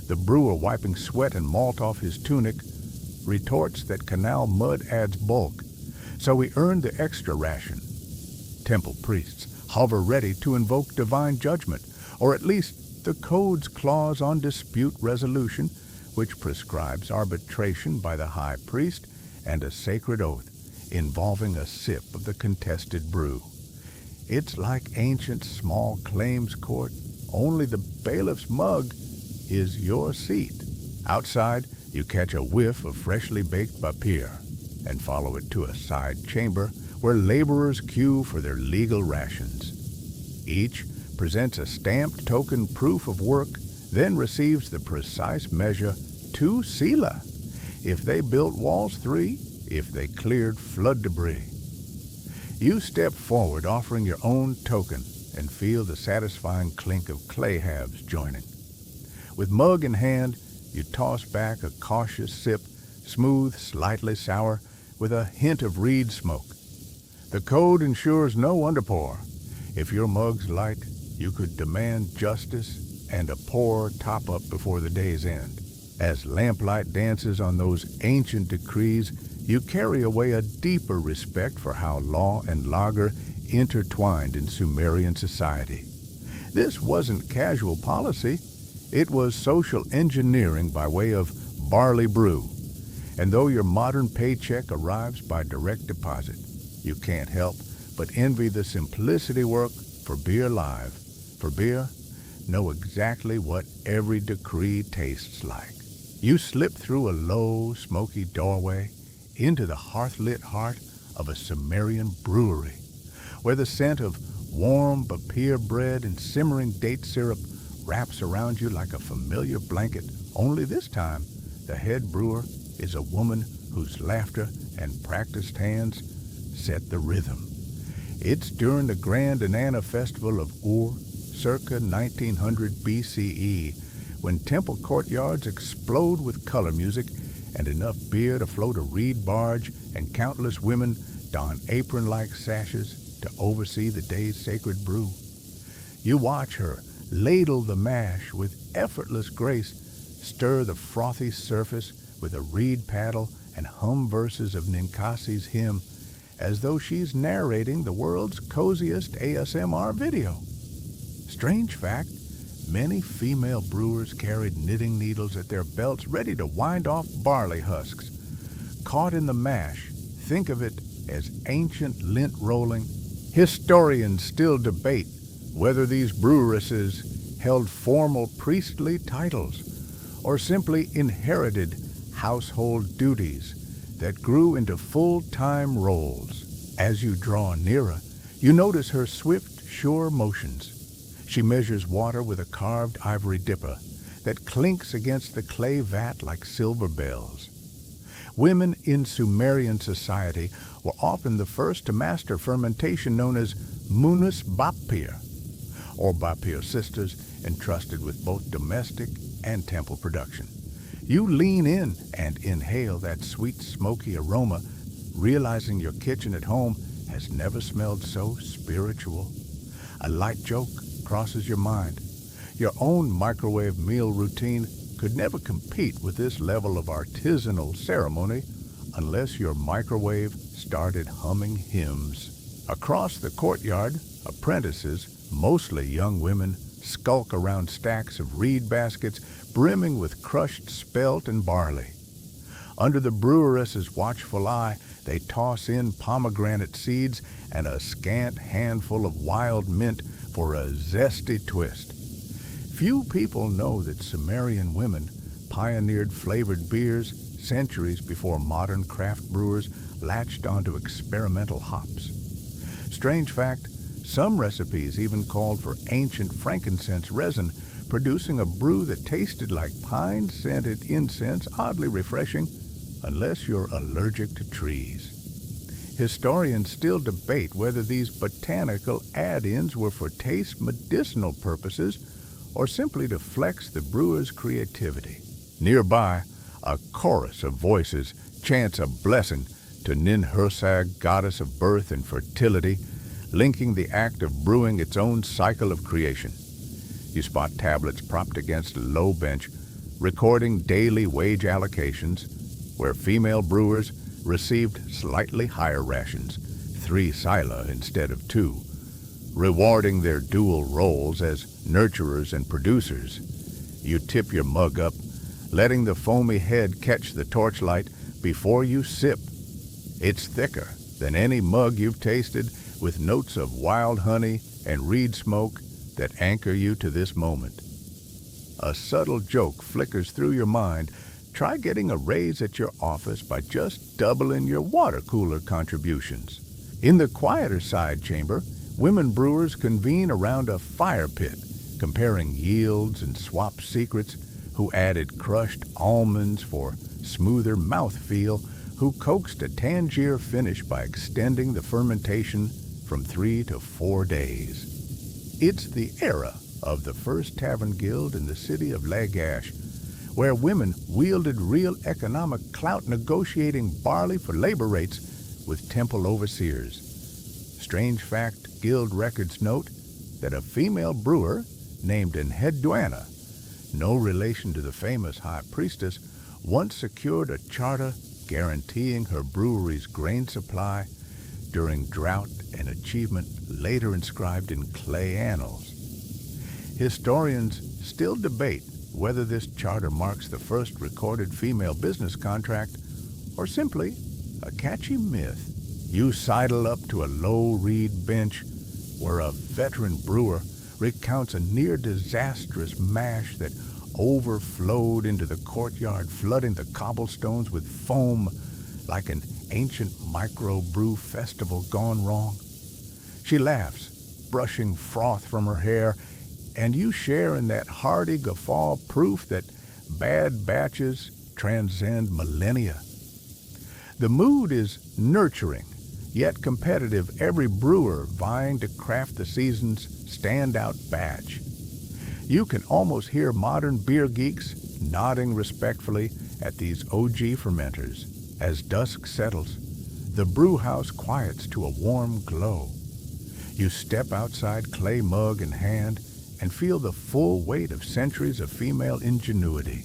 The brewer, wiping sweat and malt off his tunic, retorts that canal mud adds bulk, so he earned the extra ration. Temple priests hover ready to invoke divine judgment, or at least the code's clause on dispute resolution, which prescribes arbitration by the high priest and a sacred oath involving a sip of the contested brew. It's like ancient small claims court, only the bailiff's mug is your seat. Outside, you catch a whiff of freshly baked beer and follow it to a side chamber where laborers queue for their legal rations. Each presents a stamped token proof of work, then receives the precise measure 2 sila. If they built walls, 3. If they cleared flood debris. You step forward, offering your own token, and feel the satisfying clink of clay halves joining. With mug in hand, you toss back a cautious sip, smooth, slightly sour, with a hint of reed smoke. The code ensures no underpour. If your mug's light, you could demand justice and a pour top-up before the day's end. As lamplight dances on those ancient decrees, you carry away a deeper respect for how law and lager intertwined in Sumerian society. This wasn't casual policy. It was social engineering by way of barley brew. And though your modern paycheck arrives by direct deposit, you can't help but envy the simplicity work for beer live. For beer, know exactly what every decree tastes like. You slip through a low, smoky doorway into the hearth-lit heart of a Sumerian brewery, where the scent of warm beer bread and simmering date syrup wraps around you like a familiar blanket, only this time the head brewer is a woman whose laughter and practiced hands set the rhythm. It's during the Grand Inanna Festival of Ur, circa 1900 BCE, when temple courtyards explode with color music and enough beer to float a reed barge, and countless women don apron-like sashes to oversee the day's sacred brew. You watch her ladle the mash with effortless grace, stir the frothy surface with a reed paddle, and hum verses of Ninkasi's hymn as though she's narrating the world's coziest ASMR video. Strange fact, many female brewers carried knitting needles at their belts ready to wind off barley husks. Caught in the mash, think of it as ancient lint rolling. Historians still debate whether these breweresses held formal priestly titles or simply inherited household duties that grew into full-time roles. As you draw nearer, you notice her swift, sure motions. She measures water with a carved ivory dipper that clinks against the clay vat like silver bells. Women in Sumerian society were often the first to master fermentation known as munus bapir, or by peer sisters entrusted with both domestic and temple production. You lean in and inhale that sweet, smoky aroma, realizing your kitchen at home has never smelled so spiritual. A light joke crosses your mind. Your own microwave meal routine could never compete with this level of artisanal ceremony unless your microwave started humming hymns. Across the courtyard, apprentices, mostly young women, skulk around stacks of reed baskets brimming with crushed spelt and barley. Under the breweress's watchful eye, they toss in pomegranate seeds and a scant handful of wild mint for a zesty twist. Few people know that Sumerian women pioneered flavored beers centuries before modern craft brewers latched onto experimental hops. Strange fact, some recipes even called for ancient frankincense resin, producing a brew that tasted like pine-scented incense, oddly refreshing, unless you're allergic to trees. Historians still debate whether these botanical add-ins were for taste medicinal purposes or simply to flex the brewer's creativity. Nearby, a chorus of voices chants a blessing to Ninhursag, goddess of birth and fertility, linking the act of brewing its own cycle of creation. You spot tablets propped against a low bench, recording daily wage allocations, where female brewers received slightly higher rations, 3 sila instead of 2, rewarding their dual roles as nurturers and producers. You tip your mug up, letting the foamy head catch the torchlight before you sip. It's thicker than any mug you've tasted, with notes of wild honey and reed smoke that anchor you to this moment. A subtle joke flickers through your mind. Try getting a raise at your office by just doubling your water cooler contributions. In the quieter side chamber, women brewers convene around a fire pit, comparing yields and swap secrets, who added crushed almonds for smoother mouthfeel, who coaxed a Tangier finish by extending the fermentation from 3 to 4 days. It's the era of the first tavern guild in the city of Lagash, where women wielded real economic clout negotiating barley for labor rates with temple overseers. Strange fact, guild records note that a female brewer named Enheduanna, no relation to the famous high priestess, once secured a charter guaranteeing her brewery's grain supply during drought, an achievement later inscribed in clay annals. Historians still debate whether this charter marks the first recorded female business contract or simply a catchy myth. You sidle up to a low reed bench where a veteran brewer recounts a near-disastrous mash that overflowed into the courtyard, flooding the cobblestones with foam like an ancient microbrew festival gone wrong. She laughs, brushing froth from her hair, and you share in that hearty guffaw, proof that bad batches transcend millennia. The mood is nurturing, yet competitive, every brewer vying to craft the season's standout batch. You can almost hear modern beer geeks nodding respectfully at these OG fermenters. As dusk settles, the brew house quiets to a warm glow. You step outside, clay mug in hand, and feel the full weight of centuries of female ingenuity.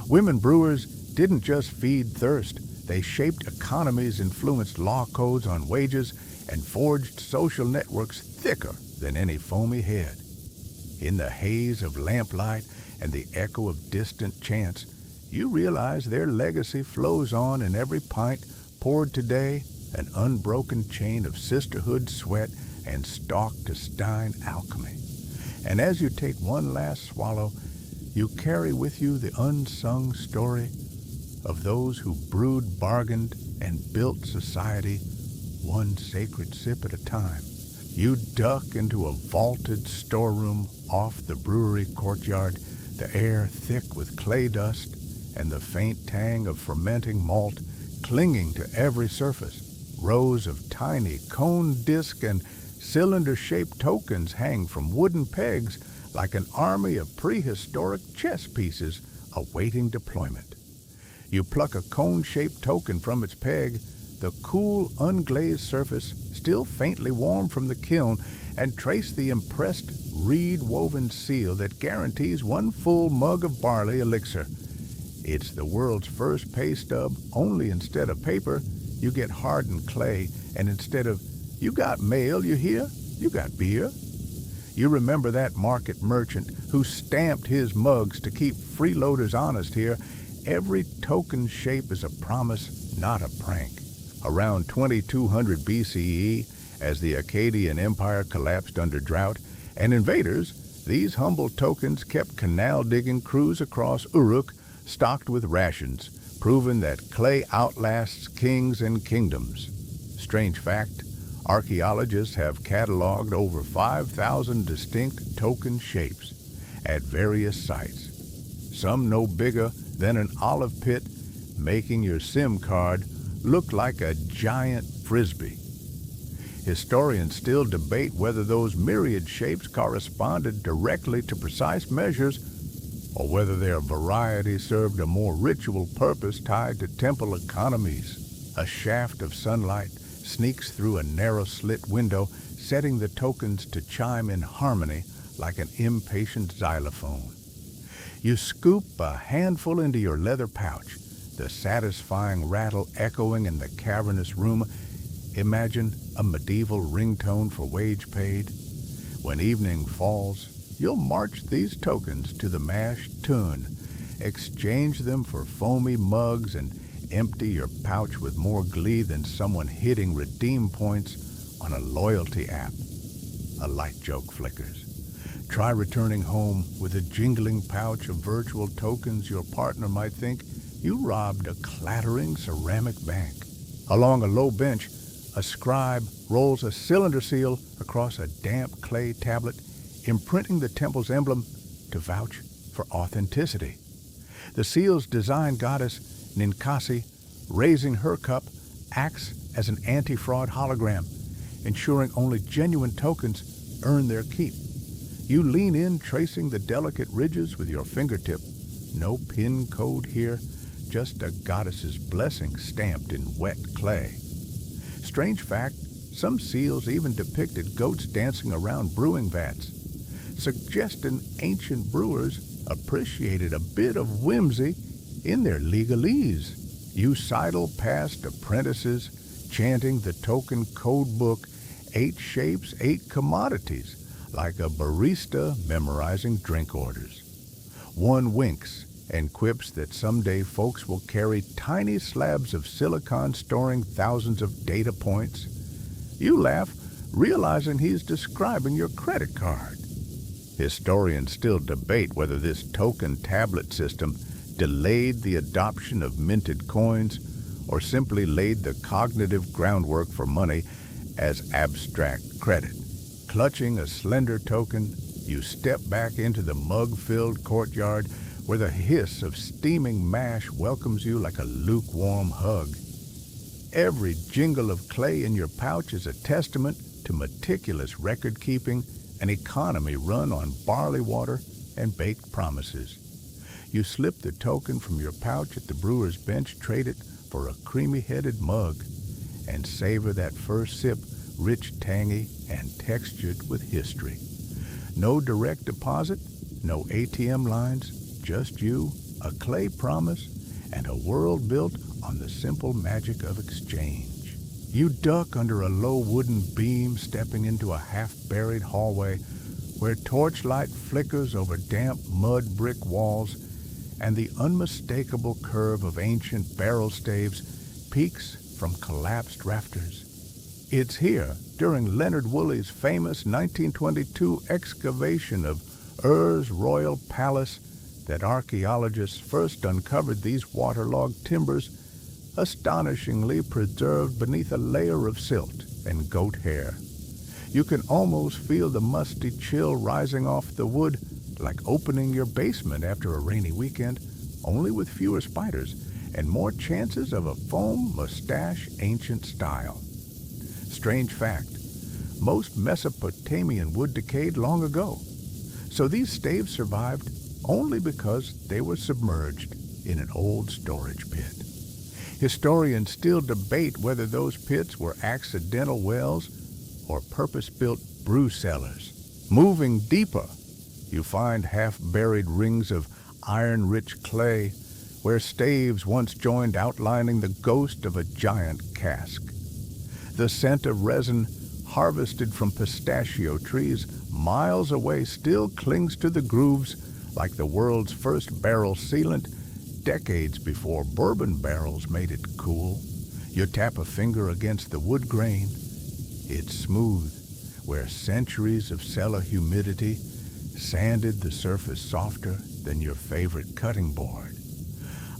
Women brewers didn't just feed thirst, they shaped economies, influenced law codes on wages, and forged social networks thicker than any foamy head. In the haze of lamplight and the echo of distant chants, you realize their legacy flows on in every pint poured today, an unbroken chain of sisterhood sweat and stalk-to-stein alchemy. And as you take one last swallow, you carry with you the unsung story of those who brewed, bargained, and built society one sacred sip at a time. You duck into a vaulted storeroom off the brewery courtyard, the air thick with clay dust and the faint tang of fermenting malt clinging to every surface. Rows of tiny cone disc and Cylinder-shaped tokens hang from wooden pegs like an army of prehistoric chess pieces awaiting deployment. You pluck a cone-shaped token from its peg, the cool, unglazed surface still faintly warm from the kiln, and trace the impressed reed-woven seal that guarantees one full mug of barley elixir. It's the world's first pay stub, only instead of paper, you get hardened clay, and instead of, "You got mail, you hear? You got beer." You remember that market merchant who stamped his mugs to keep freeloaders honest here. Every token shape is a promise, not a prank. Around 2200 BCE, as the Akkadian Empire collapsed under drought and invaders, these humble tokens kept canal-digging crews across Uruk stocked with rations, proving that clay outlasts kings and kingdoms. Strange fact, archaeologists have cataloged over 5,000 distinct token shapes at various sites, some no bigger than an olive pit, making your SIM card look like a giant frisbee. Historians still debate whether those myriad shapes corresponded directly to precise measures or whether their variety served a more ritual purpose tied to temple economies. A shaft of sunlight sneaks through a narrow slit window, setting the tokens to chime in harmony like an impatient xylophone. You scoop a handful into your leather pouch, the satisfying rattle echoing in the cavernous room. Imagine a medieval ringtone for wage paid. When evening falls, you'll march these tokens to the mashed tun, exchange them for foamy mugs, and empty your pouch with more glee than someone hitting redeem points on a loyalty app. A light joke flickers. Try returning home with a jingling pouch of virtual tokens. Your partner might think you robbed a clattering ceramic bank. Along a low bench, a scribe rolls a cylinder seal across a damp clay tablet, imprinting the temple's emblem to vouch for authenticity. The seal's design goddess, Ninkasi, raising her cup, acts as an anti-fraud hologram, ensuring only genuine tokens earn their keep. You lean in, tracing the delicate ridges with your fingertip. No pin code here, just a goddess's blessing stamped in wet clay. Strange fact, some seals even depicted goats dancing around brewing vats, suggesting ancient brewers appreciated a bit of whimsy in their legalese. You sidle past apprentices chanting the token code book, 8 shapes, 8 commodities, like a barista memorizing drink orders. One winks and quips that someday folks will carry tiny slabs of silicon storing thousands of data points. You laugh, realizing he's describing your credit card. Historians still debate whether this token tablet system delayed the adoption of minted coins or simply laid the cognitive groundwork for money as abstract credit. Clutching a slender token, you step back into the mug-filled courtyard where the hiss of steaming mash welcomes you like a lukewarm hug. Every jingle of clay in your pouch is a testament to meticulous record-keeping, an economy run on barley water and baked promises. You slip the token from your pouch at the brewer's bench, trade it for a creamy-headed mug, and savor that first sip, rich, tangy, and textured with history. No direct deposit, no ATM lines, just you, a clay promise, and a world built on the simple magic of exchange. You duck under a low wooden beam, stepping into a half-buried hallway where torchlight flickers over damp mud brick walls, and the unmistakable curve of ancient barrel staves peaks from collapsed rafters. It's here, during Leonard Woolley's famous 1922 excavation of Ur's royal palace, that archaeologists first uncovered these waterlogged timbers, astonishingly preserved beneath a layer of silt and goat hair. You can almost feel the musty chill rising off the wood, like opening your basement after a rainy weekend, only with fewer spiders and more chances of a foam mustache ancient style. Strange fact, most Mesopotamian wood decayed long ago. So these staves survived only because they were submerged in an old storage pit. Historians still debate whether those pits were accidental wells or purpose-built brew cellars. Moving deeper, you find half-buried rings of iron-rich clay where staves once joined, outlining the ghost of a giant cask. The scent of resin harvested from pistachio trees miles away still clings to the grooves like the world's first barrel sealant decades before bourbon barrels made it cool. You tap a finger against the wood grain. It's smooth, where centuries of cellar humidity sanded the surface softer than your favorite cutting board.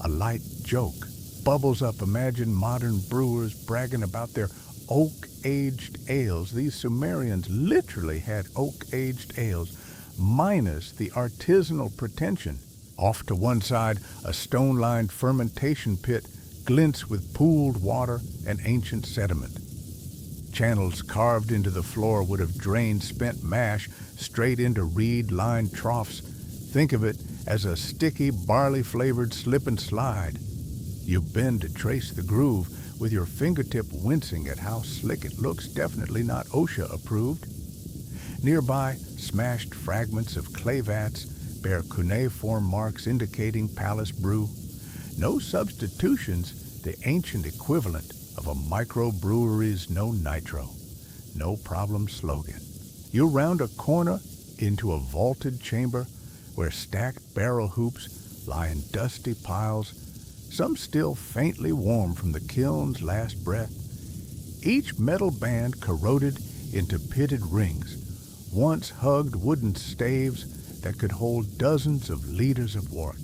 A light joke bubbles up. Imagine modern brewers bragging about their oak-aged ales. These Sumerians literally had oak-aged ales, minus the artisanal pretension. Off to one side, a stone-lined fermentation pit glints with pooled water and ancient sediment. Channels carved into the floor would have drained spent mash straight into reed-lined troughs. Think of it as a sticky, barley-flavored slip and slide. You bend to trace the groove, with your fingertip wincing at how slick it looks, definitely not OSHA approved. Nearby, smashed fragments of clay vats bear cuneiform marks indicating palace brew. No substitutions, the ancient equivalent of a microbrewery's no nitro, no problem slogan. You round a corner into a vaulted chamber where stacked barrel hoops lie in dusty piles, some still faintly warm from the kiln's last breath. Each metal band corroded into pitted rings, once hugged wooden staves that could hold dozens of liters of wort.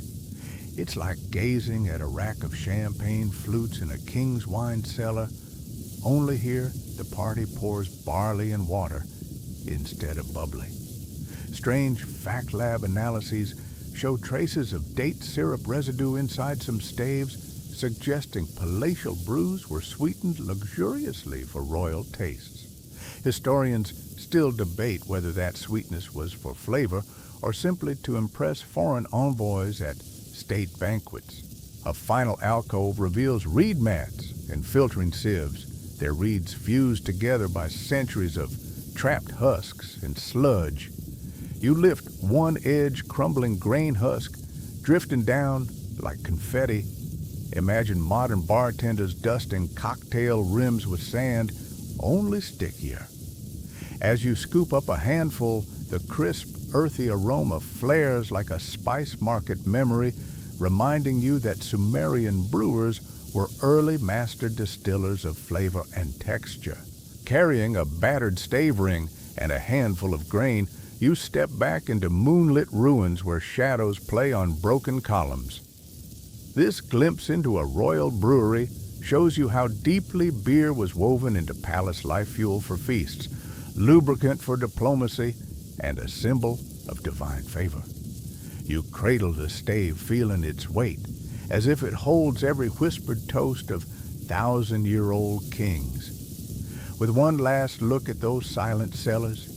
It's like gazing at a rack of champagne flutes in a king's wine cellar, only here the party pours barley and water instead of bubbly. Strange fact lab analyses show traces of date syrup residue inside some staves, suggesting palatial brews were sweetened luxuriously for royal tastes. Historians still debate whether that sweetness was for flavor or simply to impress foreign envoys at state banquets. A final alcove reveals reed mats and filtering sieves, their reeds fused together by centuries of trapped husks and sludge. You lift one edge crumbling grain husk, drifting down like confetti. Imagine modern bartenders dusting cocktail rims with sand, only stickier. As you scoop up a handful, the crisp, earthy aroma flares like a spice market memory, reminding you that Sumerian brewers were early master distillers of flavor and texture. Carrying a battered stave ring and a handful of grain, you step back into moonlit ruins where shadows play on broken columns. This glimpse into a royal brewery shows you how deeply beer was woven into palace life, fuel for feasts, lubricant for diplomacy, and a symbol of divine favor. You cradle the stave, feeling its weight, as if it holds every whispered toast of thousand-year-old kings. With one last look at those silent cellars,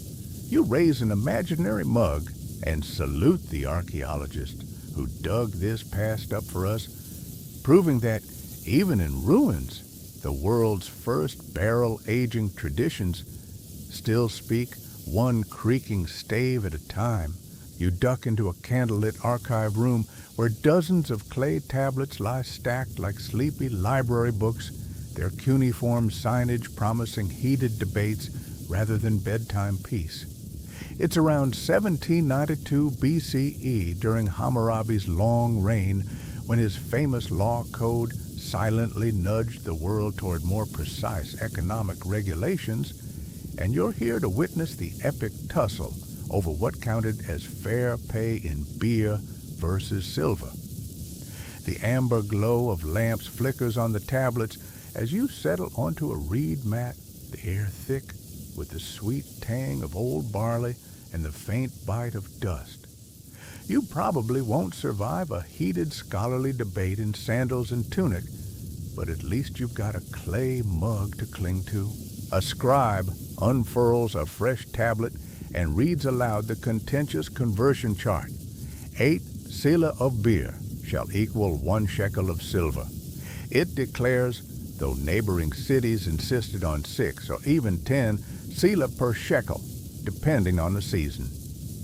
you raise an imaginary mug and salute the archaeologist who dug this past up for us, proving that even in ruins, the world's first barrel-aging traditions still speak one creaking stave at a time. You duck into a candlelit archive room where dozens of clay tablets lie stacked like sleepy library books, their cuneiform signage promising heated debates rather than bedtime peace. It's around 1792 BCE, during Hammurabi's long reign, when his famous law code silently nudged the world toward more precise economic regulations, and you're here to witness the epic tussle over what counted as fair pay in beer versus silver. The amber glow of lamps flickers on the tablets as you settle onto a reed mat, the air thick with the sweet tang of old barley and the faint bite of dust. You probably won't survive a heated scholarly debate in sandals and tunic, but at least you've got a clay mug to cling to. A scribe unfurls a fresh tablet, and reads aloud the contentious conversion chart. 8 selah of beer shall equal 1 shekel of silver. It declares, though neighboring cities insisted on 6 or even 10 selah per shekel, depending on the season.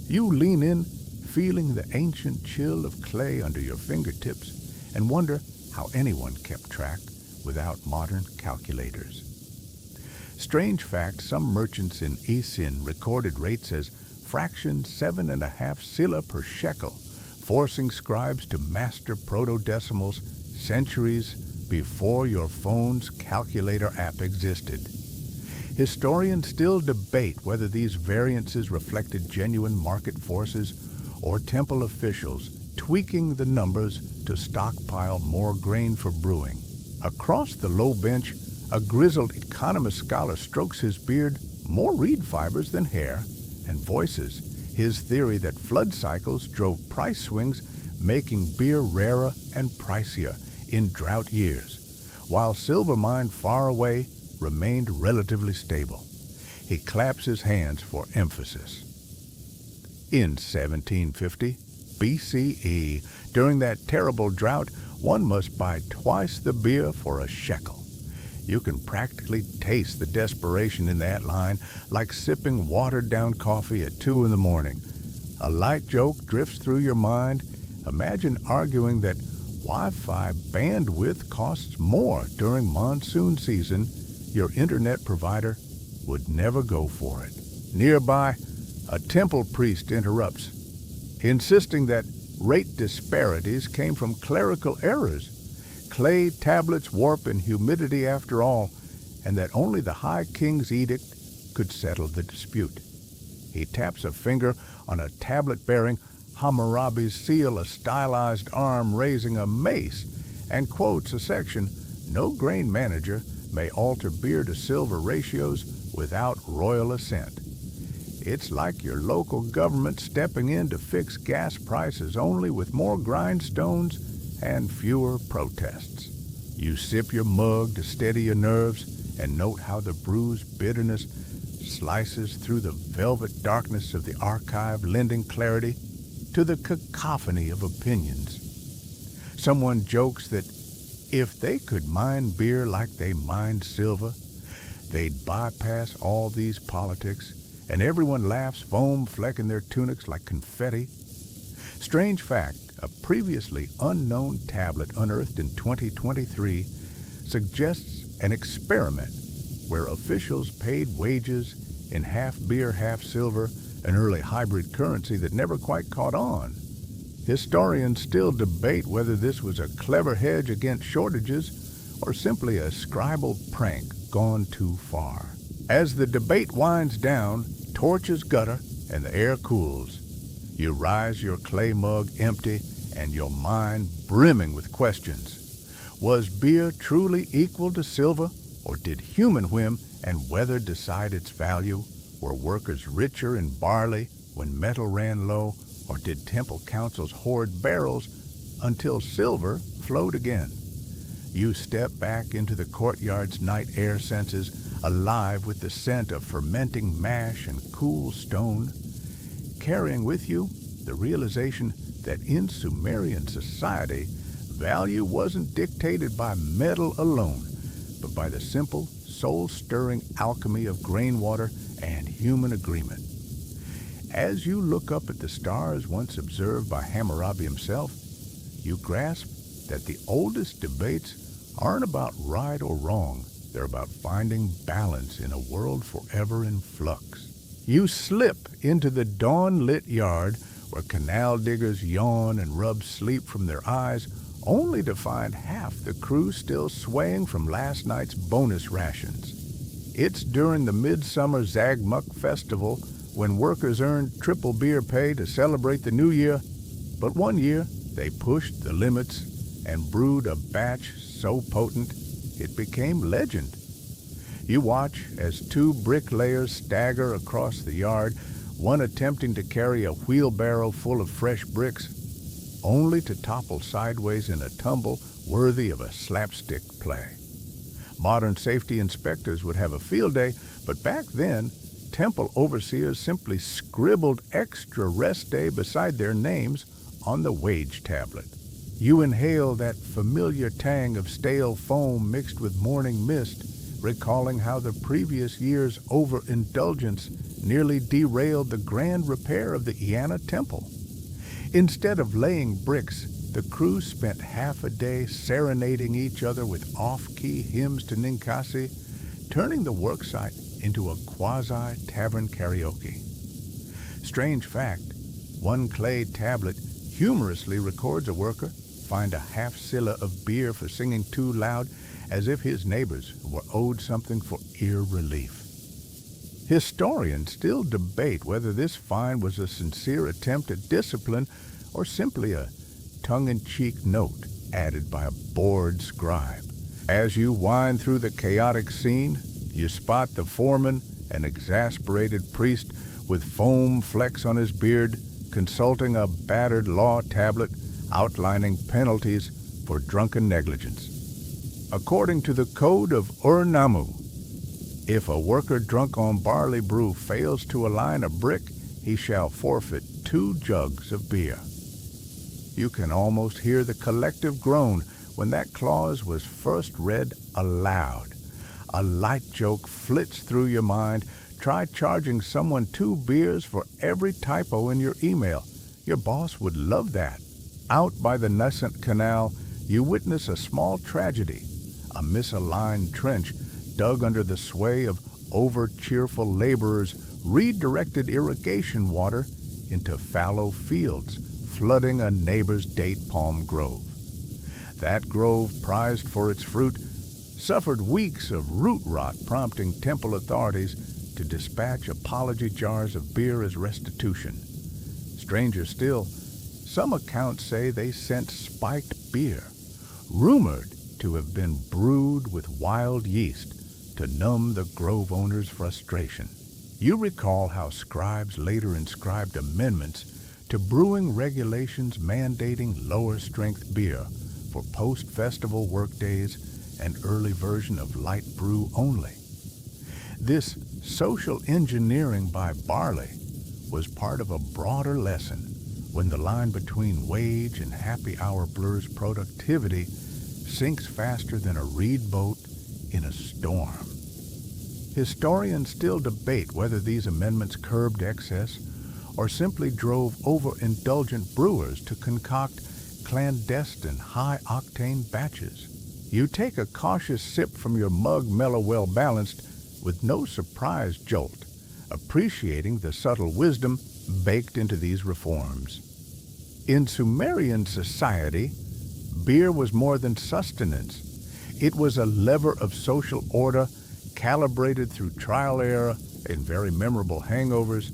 You lean in, feeling the ancient chill of clay under your fingertips, and wonder how anyone kept track without modern calculators. Strange fact, some merchants in Isin recorded rates as fraction 7.5 selah per shekel, forcing scribes to master proto-decimals centuries before your phone's calculator app existed. Historians still debate whether these variances reflected genuine market forces or temple officials tweaking the numbers to stockpile more grain for brewing. Across the low bench, a grizzled economist scholar strokes his beard more reed fibers than hair and voices his theory that flood cycles drove price swings, making beer rarer and pricier in drought years, while silver mined far away remained relatively stable. He claps his hands for emphasis. In 1750 BCE, during that terrible drought, one must buy twice the beer for a shekel. You can practically taste the desperation in that line, like sipping watered-down coffee at 2 in the morning. A light joke drifts through your mind. Imagine arguing that Wi-Fi bandwidth costs more during monsoon season. Your internet provider would never go for it. Nearby, a temple priest interrupts, insisting that rate disparities came from clerical errors. Clay tablets warp in humidity after all, and that only the High King's edict could settle the dispute. He taps a finger on a tablet bearing Hammurabi's seal, a stylized arm raising a mace, and quotes a section, "No grain manager may alter beer to silver ratios without royal assent." It's like your local government stepping in to fix gas prices, only with more grindstones and fewer protests. You sip your mug to steady your nerves and note how the brew's bitterness slices through the velvet darkness of the archive, lending clarity to the cacophony of opinions. Someone jokes that if they could mine beer like they mined silver, they'd bypass all these politics, and everyone laughs, foam flecking their tunics like confetti. Strange fact, a previously unknown tablet unearthed in 2023 suggests an experiment where officials paid wages in half beer, half silver, an early hybrid currency that never quite caught on. Historians still debate whether this was a clever hedge against shortages or simply a scribal prank gone too far. As the debate winds down, torches gutter and the air cools. You rise your clay mug empty and your mind brimming with questions. Was beer truly equal to silver, or did human whim and weather decide its value? Were workers richer in barley when metal ran low, or did temple councils hoard barrels until silver flowed again? You step back into the courtyard's night air senses, alive with the scent of fermenting mash and cool stone, carrying with you the realization that in Sumerian society, value wasn't dictated by metal alone, but by the simple, soul-stirring alchemy of grain water and human agreement. As you look up at the stars once observed by Hammurabi himself, you grasp that the oldest debates aren't about right or wrong. They're about finding balance in a world forever in flux. You slip into the dawn-lit yard where canal diggers yawn and rub sleep from their eyes, only to find half the crew still swaying from last night's bonus rations. It's during the midsummer Zagmuk festival when workers earned triple beer pay to celebrate the new year, but one year they pushed the limits and brewed a batch so potent it became legend. You watch as 2 bricklayers stagger across the yard, one attempting to carry a wheelbarrow full of fresh bricks, only to topple sideways in a tumble worthy of a slapstick play. Modern safety inspectors would have a field day, but back then, temple overseers simply scribbled extra rest day beside their names on the wage tablet. You inhale that familiar tang of stale foam mixed with morning mist, recalling how the previous year's overindulgence nearly derailed the grand repair of the Eanna Temple. Instead of laying bricks, the crew spent half a day serenading each other with off-key hymns to Ninkasi, turning the worksite into a quasi-tavern karaoke. Strange fact, one clay tablet humorously records a worker fined a half-silla of beer for singing too loud, as if his neighbors were owed something for ear relief. Historians still debate whether this fine was a sincere attempt at discipline or simply a tongue-in-cheek note added by a bored scribe. As you wind through the chaotic scene, you spot the foreman, an exasperated priest with foam flecks on his beard, consulting a battered law tablet outlining penalties for drunken negligence. According to the Code of Ur-Nammu, if a worker drunk on barley brew fails to align a brick, he shall forfeit 2 jugs of beer. You can almost hear the collective groan when that clause was first read aloud. A light joke flits through your mind. Try charging someone 2 beers for every typo in your email. Your boss would love that. Out by the nascent canal, you witness a small tragedy. A misaligned trench dug under the sway of over-cheerful laborers redirected irrigation water into fallow fields, flooding a neighbor's date palm grove. That grove, prized for its fruit, suffered weeks of root rot, prompting temple authorities to dispatch apology jars of beer as restitution. Stranger still, some accounts say they sent spiked beer, rumored to have been brewed with wild yeast to numb the grove owner's frustration. You recall how scribes later inscribed amendments to brewing regulations mandating lower-strength beer for post-festival workdays and early version of light brew only. This social engineering by barley was part of a broader lesson when the line between wage and happy hour blurs productivity sinks faster than a reed boat in a storm. Historians still debate whether these amendments curbed excess or simply drove overindulgent brewers to concoct clandestine high-octane batches. You take a cautious sip from your mug mellow well balanced with no surprise jolt, appreciating the subtle wisdom baked into these reforms. In Sumerian society, beer was more than sustenance. It was a lever of social order, calibrated through trial error and very memorable hangovers,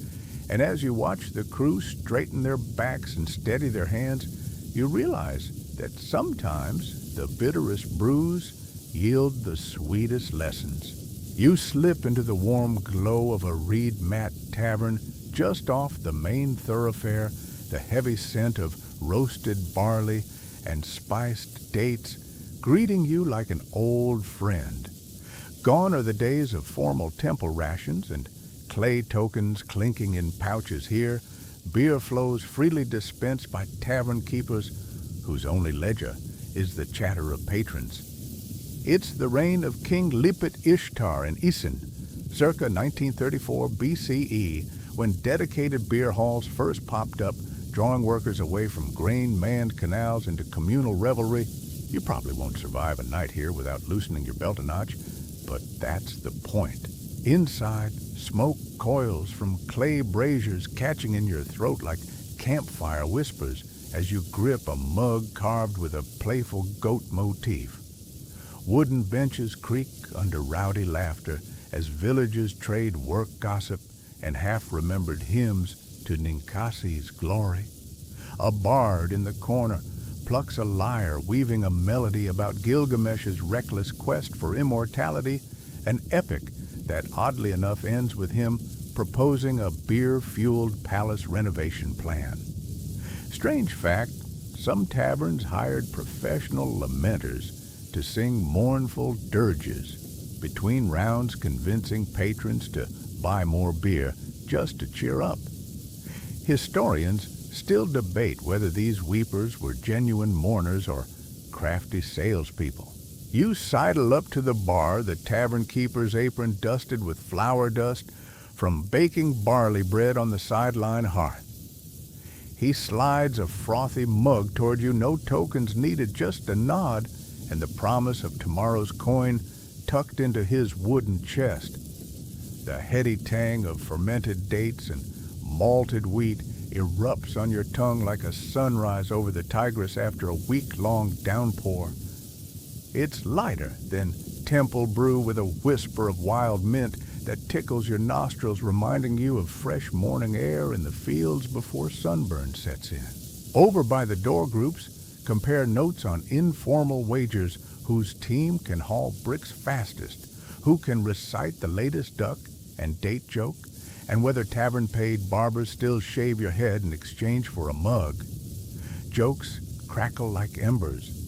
and as you watch the crew straighten their backs and steady their hands, you realize that sometimes the bitterest brews yield the sweetest lessons. You slip into the warm glow of a reed mat tavern just off the main thoroughfare, the heavy scent of roasted barley and spiced dates greeting you like an old friend. Gone are the days of formal temple rations and clay tokens clinking in pouches here. Beer flows freely dispensed by tavern keepers whose only ledger is the chatter of patrons. It's the reign of King Lipit Ishtar in Isin, circa 1934 BCE, when dedicated beer halls first popped up, drawing workers away from grain-manned canals into communal revelry. You probably won't survive a night here without loosening your belt a notch, but that's the point. Inside, smoke coils from clay braziers catching in your throat like campfire whispers as you grip a mug carved with a playful goat motif. Wooden benches creak under rowdy laughter as villagers trade work gossip and half-remembered hymns to Ninkasi's glory. A bard in the corner plucks a lyre weaving a melody about Gilgamesh's reckless quest for immortality, an epic that oddly enough ends with him proposing a beer-fueled palace renovation plan. Strange fact, some taverns hired professional lamenters to sing mournful dirges, between rounds convincing patrons to buy more beer just to cheer up. Historians still debate whether these weepers were genuine mourners or crafty salespeople. You sidle up to the bar, the tavern keeper's apron dusted with flour dust from baking barley bread on the sideline hearth. He slides a frothy mug toward you, no tokens needed, just a nod and the promise of tomorrow's coin tucked into his wooden chest. The heady tang of fermented dates and malted wheat erupts on your tongue like a sunrise over the Tigris after a week-long downpour. It's lighter than temple brew with a whisper of wild mint that tickles your nostrils, reminding you of fresh morning air in the fields before sunburn sets in. Over by the door groups, compare notes on informal wagers, whose team can haul bricks fastest, who can recite the latest duck and date joke, and whether tavern-paid barbers still shave your head in exchange for a mug. Jokes crackle like embers.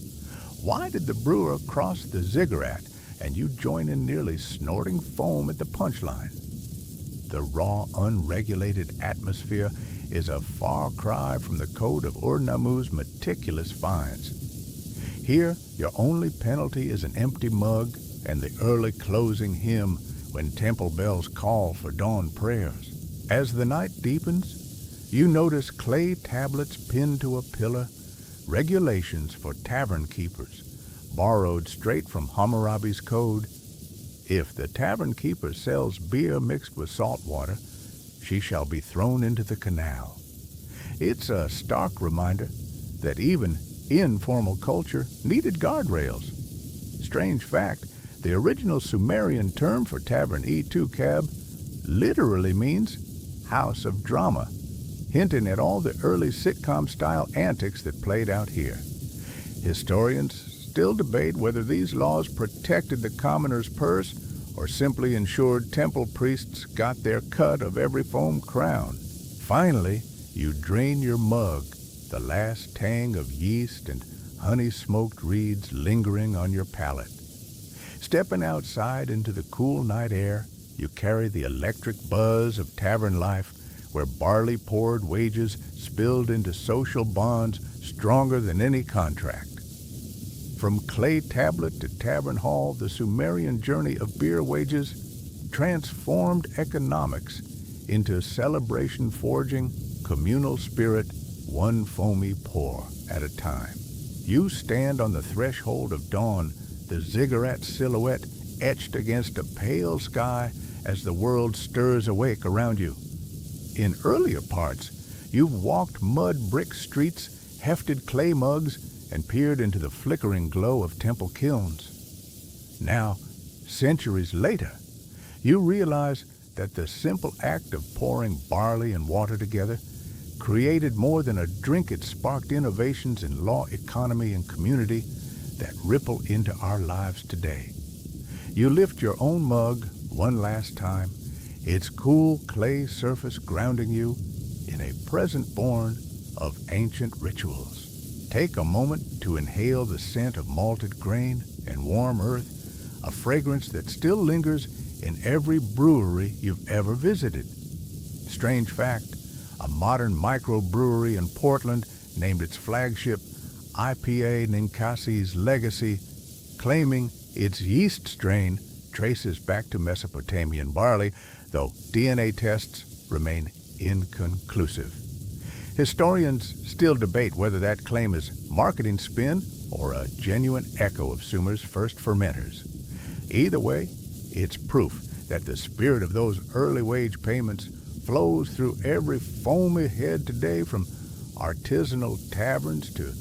Why did the brewer cross the ziggurat and you join in nearly snorting foam at the punchline? The raw, unregulated atmosphere is a far cry from the code of Ur-Nammu's meticulous fines. Here, your only penalty is an empty mug and the early closing hymn when temple bells call for dawn prayers. As the night deepens, you notice clay tablets pinned to a pillar, regulations for tavern keepers, borrowed straight from Hammurabi's code. If the tavern keeper sells beer mixed with salt water, she shall be thrown into the canal. It's a stark reminder that even informal culture needed guardrails. Strange fact, the original Sumerian term for tavern e2cab literally means house of drama, hinting at all the early sitcom-style antics that played out here. Historians still debate whether these laws protected the commoner's purse or simply ensured temple priests got their cut of every foam crown. Finally, you drain your mug, the last tang of yeast and honey-smoked reeds lingering on your palate. Stepping outside into the cool night air, you carry the electric buzz of tavern life, where barley-poured wages spilled into social bonds stronger than any contract. From clay tablet to tavern hall, the Sumerian journey of beer wages transformed economics into celebration forging, communal spirit, one foamy pour at a time. You stand on the threshold of dawn, the ziggurat silhouette etched against a pale sky as the world stirs awake around you. In earlier parts, you've walked mud brick streets, hefted clay mugs, and peered into the flickering glow of temple kilns. Now, centuries later, you realize that the simple act of pouring barley and water together created more than a drink. It sparked innovations in law, economy, and community that ripple into our lives today. You lift your own mug one last time, its cool clay surface grounding you in a present born of ancient rituals. Take a moment to inhale the scent of malted grain and warm earth, a fragrance that still lingers in every brewery you've ever visited. Strange fact, a modern microbrewery in Portland named its flagship IPA Ninkasi's legacy, claiming its yeast strain traces back to Mesopotamian barley, though DNA tests remain inconclusive. Historians still debate whether that claim is marketing spin or a genuine echo of Sumer's first fermenters. Either way, it's proof that the spirit of those early wage payments flows through every foamy head today, from artisanal taverns to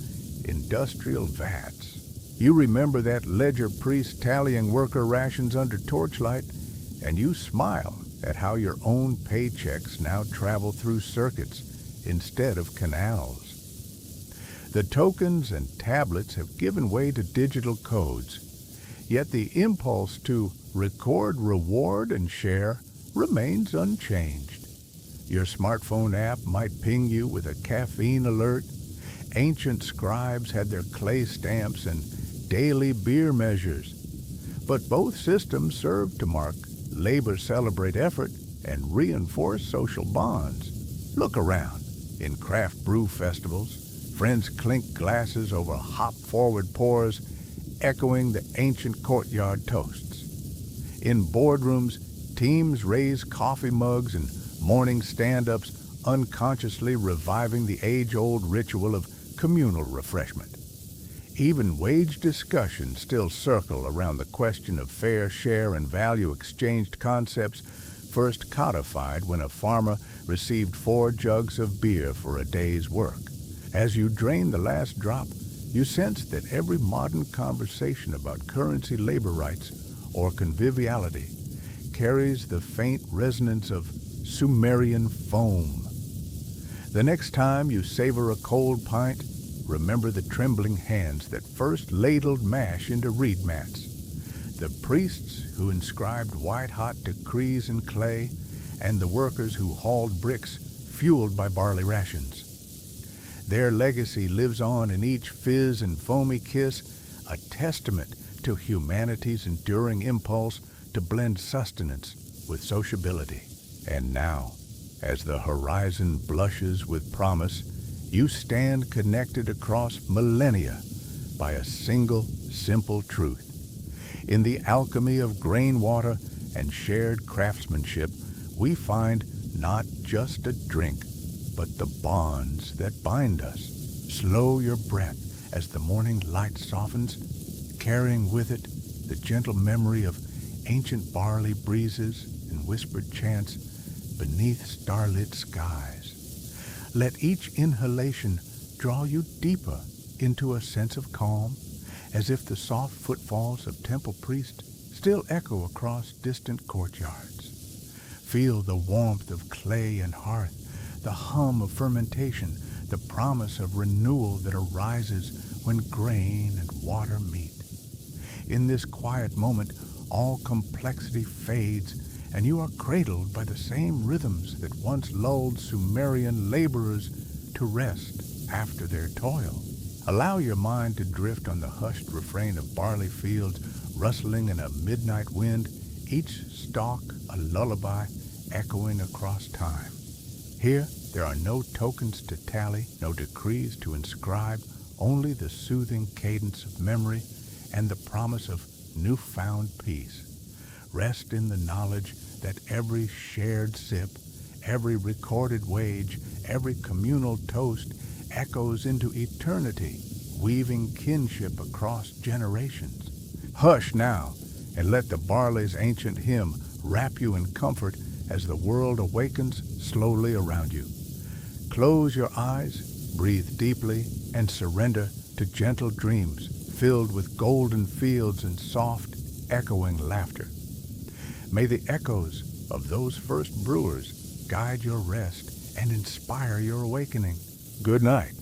industrial vats. You remember that ledger priest tallying worker rations under torchlight, and you smile at how your own paychecks now travel through circuits instead of canals. The tokens and tablets have given way to digital codes, yet the impulse to record, reward, and share remains unchanged. Your smartphone app might ping you with a caffeine alert. Ancient scribes had their clay stamps, and daily beer measures. But both systems serve to mark labor, celebrate effort, and reinforce social bonds. Look around. In craft brew festivals, friends clink glasses over hop-forward pours, echoing the ancient courtyard toasts. In boardrooms, teams raise coffee mugs and morning stand-ups, unconsciously reviving the age-old ritual of communal refreshment. Even wage discussions still circle around the question of fair share and value exchanged, concepts first codified when a farmer received 4 jugs of beer for a day's work. As you drain the last drop, you sense that every modern conversation about currency, labor rights, or conviviality carries the faint resonance of Sumerian foam. The next time you savor a cold pint, remember the trembling hands that first ladled mash into reed mats, the priests who inscribed white-hot decrees in clay, and the workers who hauled bricks fueled by barley rations. Their legacy lives on in each fizz and foamy kiss, a testament to humanity's enduring impulse to blend sustenance with sociability. And now, as the horizon blushes with promise, you stand connected across millennia by a single, simple truth. In the alchemy of grain water and shared craftsmanship, we find not just a drink, but the bonds that bind us. Slow your breath as the morning light softens, carrying with it the gentle memory of ancient barley breezes and whispered chants beneath starlit skies. Let each inhalation draw you deeper into a sense of calm, as if the soft footfalls of temple priests still echo across distant courtyards. Feel the warmth of clay and hearth, the hum of fermentation, the promise of renewal that arises when grain and water meet. In this quiet moment, all complexity fades, and you are cradled by the same rhythms that once lulled Sumerian laborers to rest after their toil. Allow your mind to drift on the hushed refrain of barley fields rustling in a midnight wind, each stalk a lullaby echoing across time. Here, there are no tokens to tally, no decrees to inscribe, only the soothing cadence of memory and the promise of newfound peace. Rest in the knowledge that every shared sip, every recorded wage, every communal toast echoes into eternity, weaving kinship across generations. Hush now, and let the barley's ancient hymn wrap you in comfort as the world awakens slowly around you. Close your eyes, breathe deeply, and surrender to gentle dreams filled with golden fields and soft, echoing laughter. May the echoes of those first brewers guide your rest and inspire your awakening. Good night.